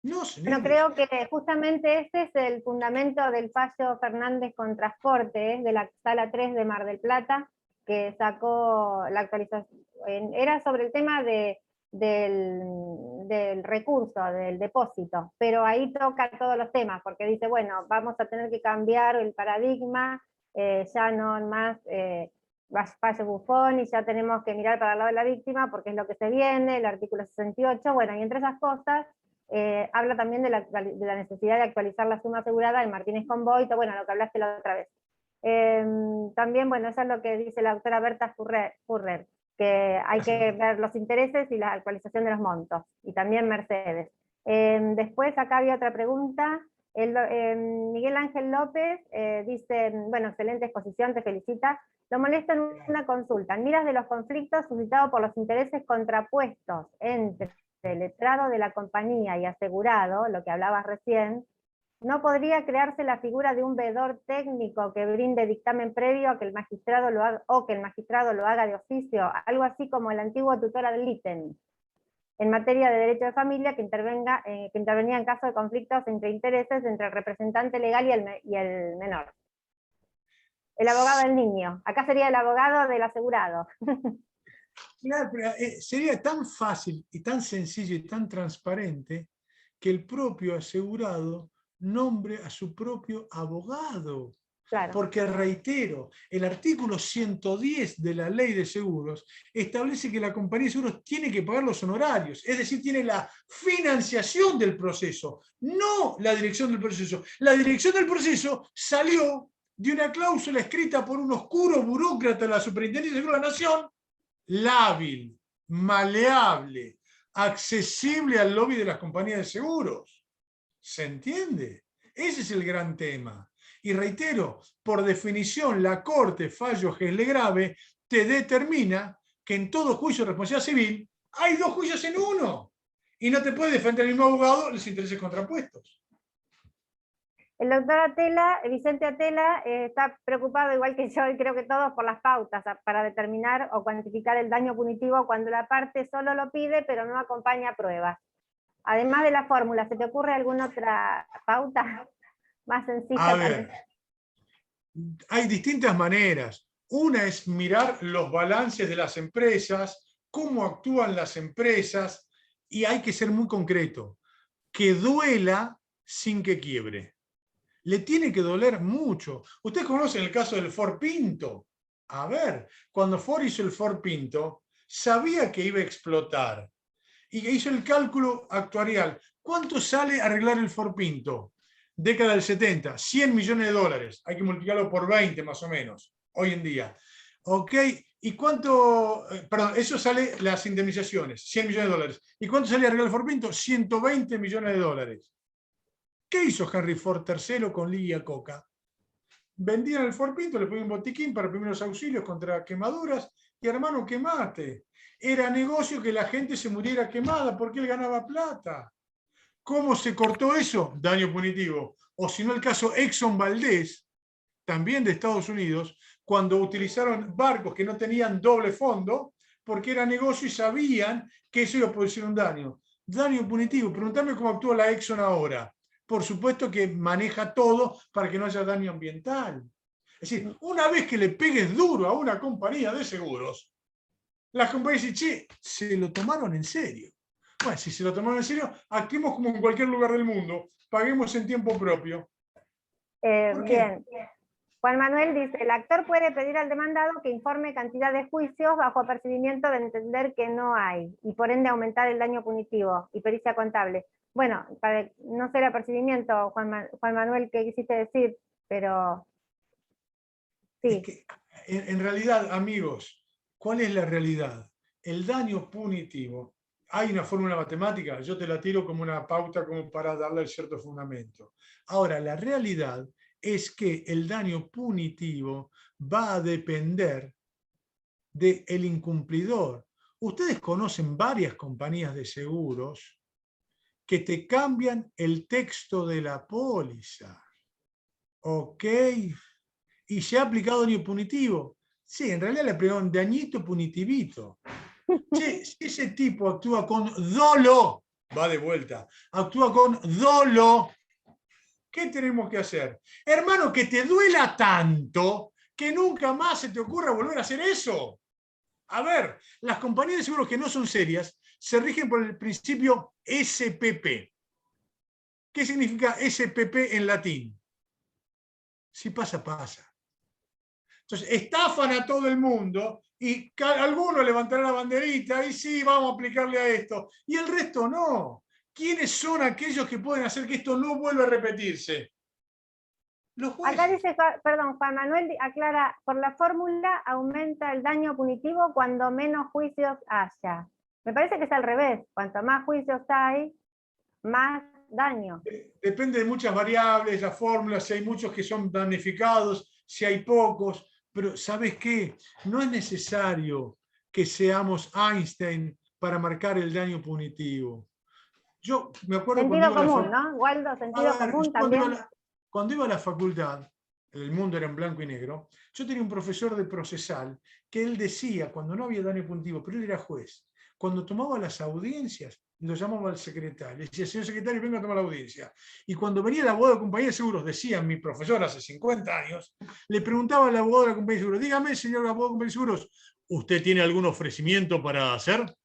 No, señores. Bueno, creo que justamente este es el fundamento del fallo Fernández con Transporte, de la Sala 3 de Mar del Plata, que sacó la actualización. Era sobre el tema del recurso, del depósito, pero ahí toca todos los temas, porque dice, bueno, vamos a tener que cambiar el paradigma, ya no más fallo Buffon, y ya tenemos que mirar para el lado de la víctima, porque es lo que se viene, el artículo 68, bueno, y entre esas cosas, habla también de la necesidad de actualizar la suma asegurada en Martínez Conboy, bueno, lo que hablaste la otra vez. También, bueno, eso es lo que dice la doctora Berta Furrer, que hay que ver los intereses y la actualización de los montos, y también Mercedes. Después acá había otra pregunta. Miguel Ángel López dice, bueno, excelente exposición, te felicita. Lo molesta en una consulta. En miras de los conflictos suscitados por los intereses contrapuestos entre el letrado de la compañía y asegurado, lo que hablabas recién, ¿no podría crearse la figura de un veedor técnico que brinde dictamen previo a que el magistrado lo haga, o que el magistrado lo haga de oficio, algo así como el antiguo tutor ad litem, en materia de derecho de familia, que intervenía en caso de conflictos entre intereses entre el representante legal y el menor? El abogado del niño. Acá sería el abogado del asegurado. Claro, pero sería tan fácil y tan sencillo y tan transparente que el propio asegurado nombre a su propio abogado. Claro. Porque, reitero, el artículo 110 de la Ley de Seguros establece que la compañía de seguros tiene que pagar los honorarios, es decir, tiene la financiación del proceso, no la dirección del proceso. La dirección del proceso salió de una cláusula escrita por un oscuro burócrata de la Superintendencia de Seguros de la Nación, lábil, maleable, accesible al lobby de las compañías de seguros. ¿Se entiende? Ese es el gran tema. Y reitero, por definición, la Corte, fallo Gesle grave, te determina que en todo juicio de responsabilidad civil hay dos juicios en uno. Y no te puede defender el mismo abogado los intereses contrapuestos. El doctor Atela, Vicente Atela, está preocupado, igual que yo, y creo que todos, por las pautas para determinar o cuantificar el daño punitivo cuando la parte solo lo pide, pero no acompaña pruebas. Además de la fórmula, ¿se te ocurre alguna otra pauta más sencilla? A ver, hay distintas maneras. Una es mirar los balances de las empresas, cómo actúan las empresas, y hay que ser muy concreto. Que duela sin que quiebre. Le tiene que doler mucho. Ustedes conocen el caso del Ford Pinto. A ver, cuando Ford hizo el Ford Pinto, sabía que iba a explotar. Y hizo el cálculo actuarial. ¿Cuánto sale arreglar el Ford Pinto? Década del 70, 100 millones de dólares. Hay que multiplicarlo por 20 más o menos, hoy en día. ¿Ok? ¿Y cuánto? Perdón, eso sale las indemnizaciones, 100 millones de dólares. ¿Y cuánto sale arreglar el Ford Pinto? 120 millones de dólares. ¿Qué hizo Henry Ford III con Lee y Coca? Vendían el Ford Pinto, le ponían un botiquín para primeros auxilios contra quemaduras, y hermano, quemate. Era negocio que la gente se muriera quemada porque él ganaba plata. ¿Cómo se cortó eso? Daño punitivo. O si no, el caso Exxon Valdez, también de Estados Unidos, cuando utilizaron barcos que no tenían doble fondo, porque era negocio y sabían que eso iba a producir un daño. Daño punitivo. Preguntame cómo actúa la Exxon ahora. Por supuesto que maneja todo para que no haya daño ambiental. Es decir, una vez que le pegues duro a una compañía de seguros, las compañías dicen, che, se lo tomaron en serio. Bueno, si se lo tomaron en serio, actuemos como en cualquier lugar del mundo, paguemos en tiempo propio. Bien. Juan Manuel dice, el actor puede pedir al demandado que informe cantidad de juicios bajo apercibimiento de entender que no hay, y por ende aumentar el daño punitivo y pericia contable. Bueno, no sé el apercibimiento, Juan Manuel, qué quisiste decir, pero sí. Es que, en realidad, amigos, ¿cuál es la realidad? El daño punitivo, hay una fórmula matemática, yo te la tiro como una pauta como para darle cierto fundamento. Ahora, la realidad es que el daño punitivo va a depender del incumplidor. Ustedes conocen varias compañías de seguros que te cambian el texto de la póliza. ¿Ok? Y se ha aplicado daño punitivo. Sí, en realidad le aplicaron dañito punitivito. Che, si ese tipo actúa con dolo, va de vuelta, actúa con dolo, ¿qué tenemos que hacer? Hermano, que te duela tanto que nunca más se te ocurra volver a hacer eso. A ver, las compañías de seguros que no son serias se rigen por el principio SPP. ¿Qué significa SPP en latín? Si pasa, pasa. Entonces, estafan a todo el mundo y alguno levantará la banderita y sí, vamos a aplicarle a esto. Y el resto no. ¿Quiénes son aquellos que pueden hacer que esto no vuelva a repetirse? Los jueces. Acá dice, perdón, Juan Manuel aclara, por la fórmula aumenta el daño punitivo cuando menos juicios haya. Me parece que es al revés, cuanto más juicios hay, más daño. Depende de muchas variables, la fórmula, si hay muchos que son damnificados, si hay pocos, pero ¿sabes qué? No es necesario que seamos Einstein para marcar el daño punitivo. Yo me acuerdo Sentido común, ¿no? Waldo, sentido común también. Cuando iba a la facultad, el mundo era en blanco y negro, yo tenía un profesor de procesal que él decía, cuando no había daño punitivo, pero él era juez, cuando tomaba las audiencias, lo llamaba al secretario, le decía, señor secretario, venga a tomar la audiencia. Y cuando venía el abogado de compañía de seguros, decía mi profesor hace 50 años, le preguntaba al abogado de la compañía de seguros, dígame, señor abogado de compañía de seguros, ¿usted tiene algún ofrecimiento para hacer?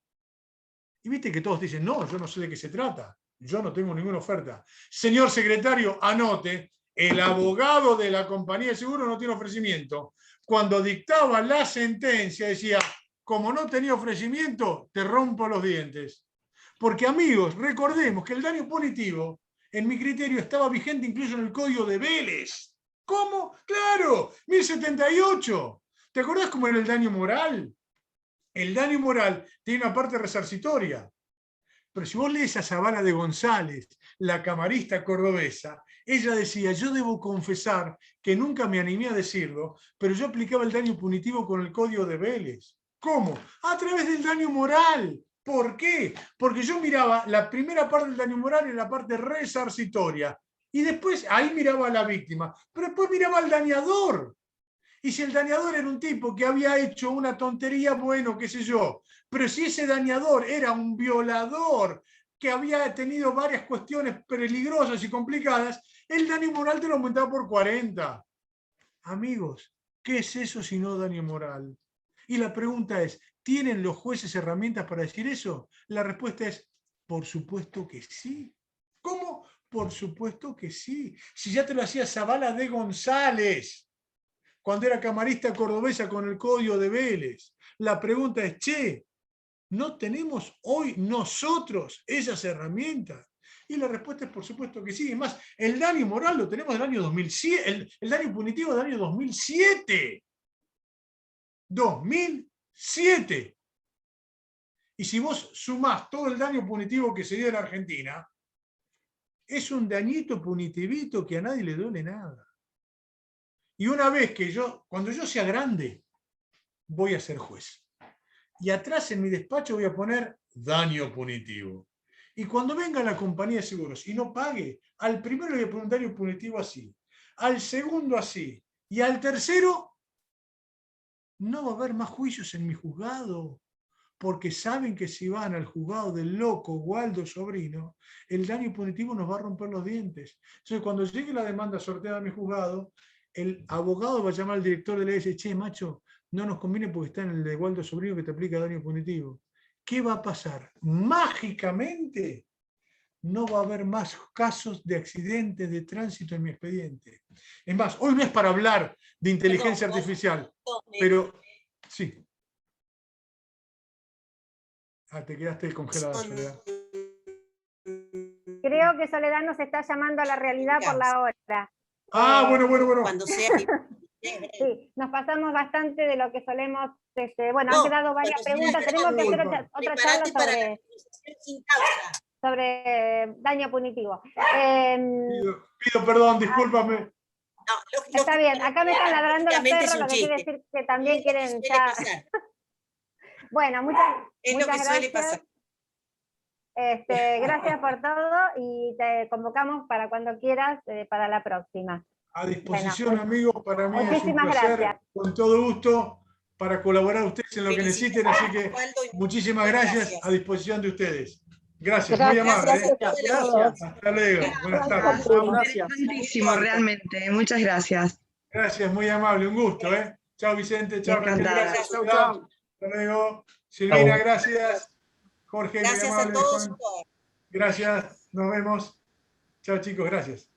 Y viste que todos dicen, no, yo no sé de qué se trata, yo no tengo ninguna oferta. Señor secretario, anote, el abogado de la compañía de seguros no tiene ofrecimiento. Cuando dictaba la sentencia decía, como no tenía ofrecimiento, te rompo los dientes. Porque amigos, recordemos que el daño punitivo, en mi criterio, estaba vigente incluso en el Código de Vélez. ¿Cómo? Claro, 1078. ¿Te acordás cómo era el daño moral? El daño moral tiene una parte resarcitoria. Pero si vos lees a Zavala de González, la camarista cordobesa, ella decía, yo debo confesar que nunca me animé a decirlo, pero yo aplicaba el daño punitivo con el Código de Vélez. ¿Cómo? A través del daño moral. ¿Por qué? Porque yo miraba la primera parte del daño moral y la parte resarcitoria. Y después ahí miraba a la víctima, pero después miraba al dañador. Y si el dañador era un tipo que había hecho una tontería, bueno, qué sé yo. Pero si ese dañador era un violador que había tenido varias cuestiones peligrosas y complicadas, el daño moral te lo aumentaba por 40. Amigos, ¿qué es eso si no daño moral? Y la pregunta es, ¿tienen los jueces herramientas para decir eso? La respuesta es, por supuesto que sí. ¿Cómo? Por supuesto que sí. Si ya te lo hacía Zavala de González, cuando era camarista cordobesa con el Código de Vélez. La pregunta es, che, ¿no tenemos hoy nosotros esas herramientas? Y la respuesta es por supuesto que sí. Es más, el daño moral lo tenemos del año 2007, el daño punitivo del año 2007. 2007. Y si vos sumás todo el daño punitivo que se dio en Argentina, es un dañito punitivito que a nadie le duele nada. Y una vez que cuando yo sea grande, voy a ser juez. Y atrás en mi despacho voy a poner daño punitivo. Y cuando venga la compañía de seguros y no pague, al primero le voy a poner un daño punitivo así, al segundo así, y al tercero no va a haber más juicios en mi juzgado, porque saben que si van al juzgado del loco Waldo Sobrino, el daño punitivo nos va a romper los dientes. Entonces, cuando llegue la demanda sorteada a mi juzgado, el abogado va a llamar al director de la ley y dice, che, macho, no nos conviene porque está en el de Waldo Sobrino que te aplica daño punitivo. ¿Qué va a pasar? Mágicamente no va a haber más casos de accidentes de tránsito en mi expediente. Es más, hoy no es para hablar de inteligencia artificial, pero sí. Ah, te quedaste congelada, Soledad. Creo que Soledad nos está llamando a la realidad por la hora. Ah, bueno. Cuando sea. Sí, nos pasamos bastante de lo que solemos. Bueno, han quedado varias preguntas. Tenemos que hacer otra charla sobre daño punitivo. Pido perdón, discúlpame. No, está bien, acá me están ladrando los perros, lo que quiere decir que también quieren ya. Bueno, muchas gracias. Gracias por todo y te convocamos para cuando quieras para la próxima. A disposición, bueno, amigos, para mí es un placer, gracias. Con todo gusto, para colaborar ustedes en lo que necesiten, así que muchísimas gracias, a disposición de ustedes. Gracias, muy amable. Gracias. Hasta luego, buenas tardes. Interesantísimo, realmente, muchas gracias. Gracias, muy amable, un gusto. Chao Vicente, chao Raquel, gracias. Chao. Hasta luego. Silvina, gracias. Jorge, gracias muy amable. A todos. Gracias, nos vemos. Chao chicos, gracias.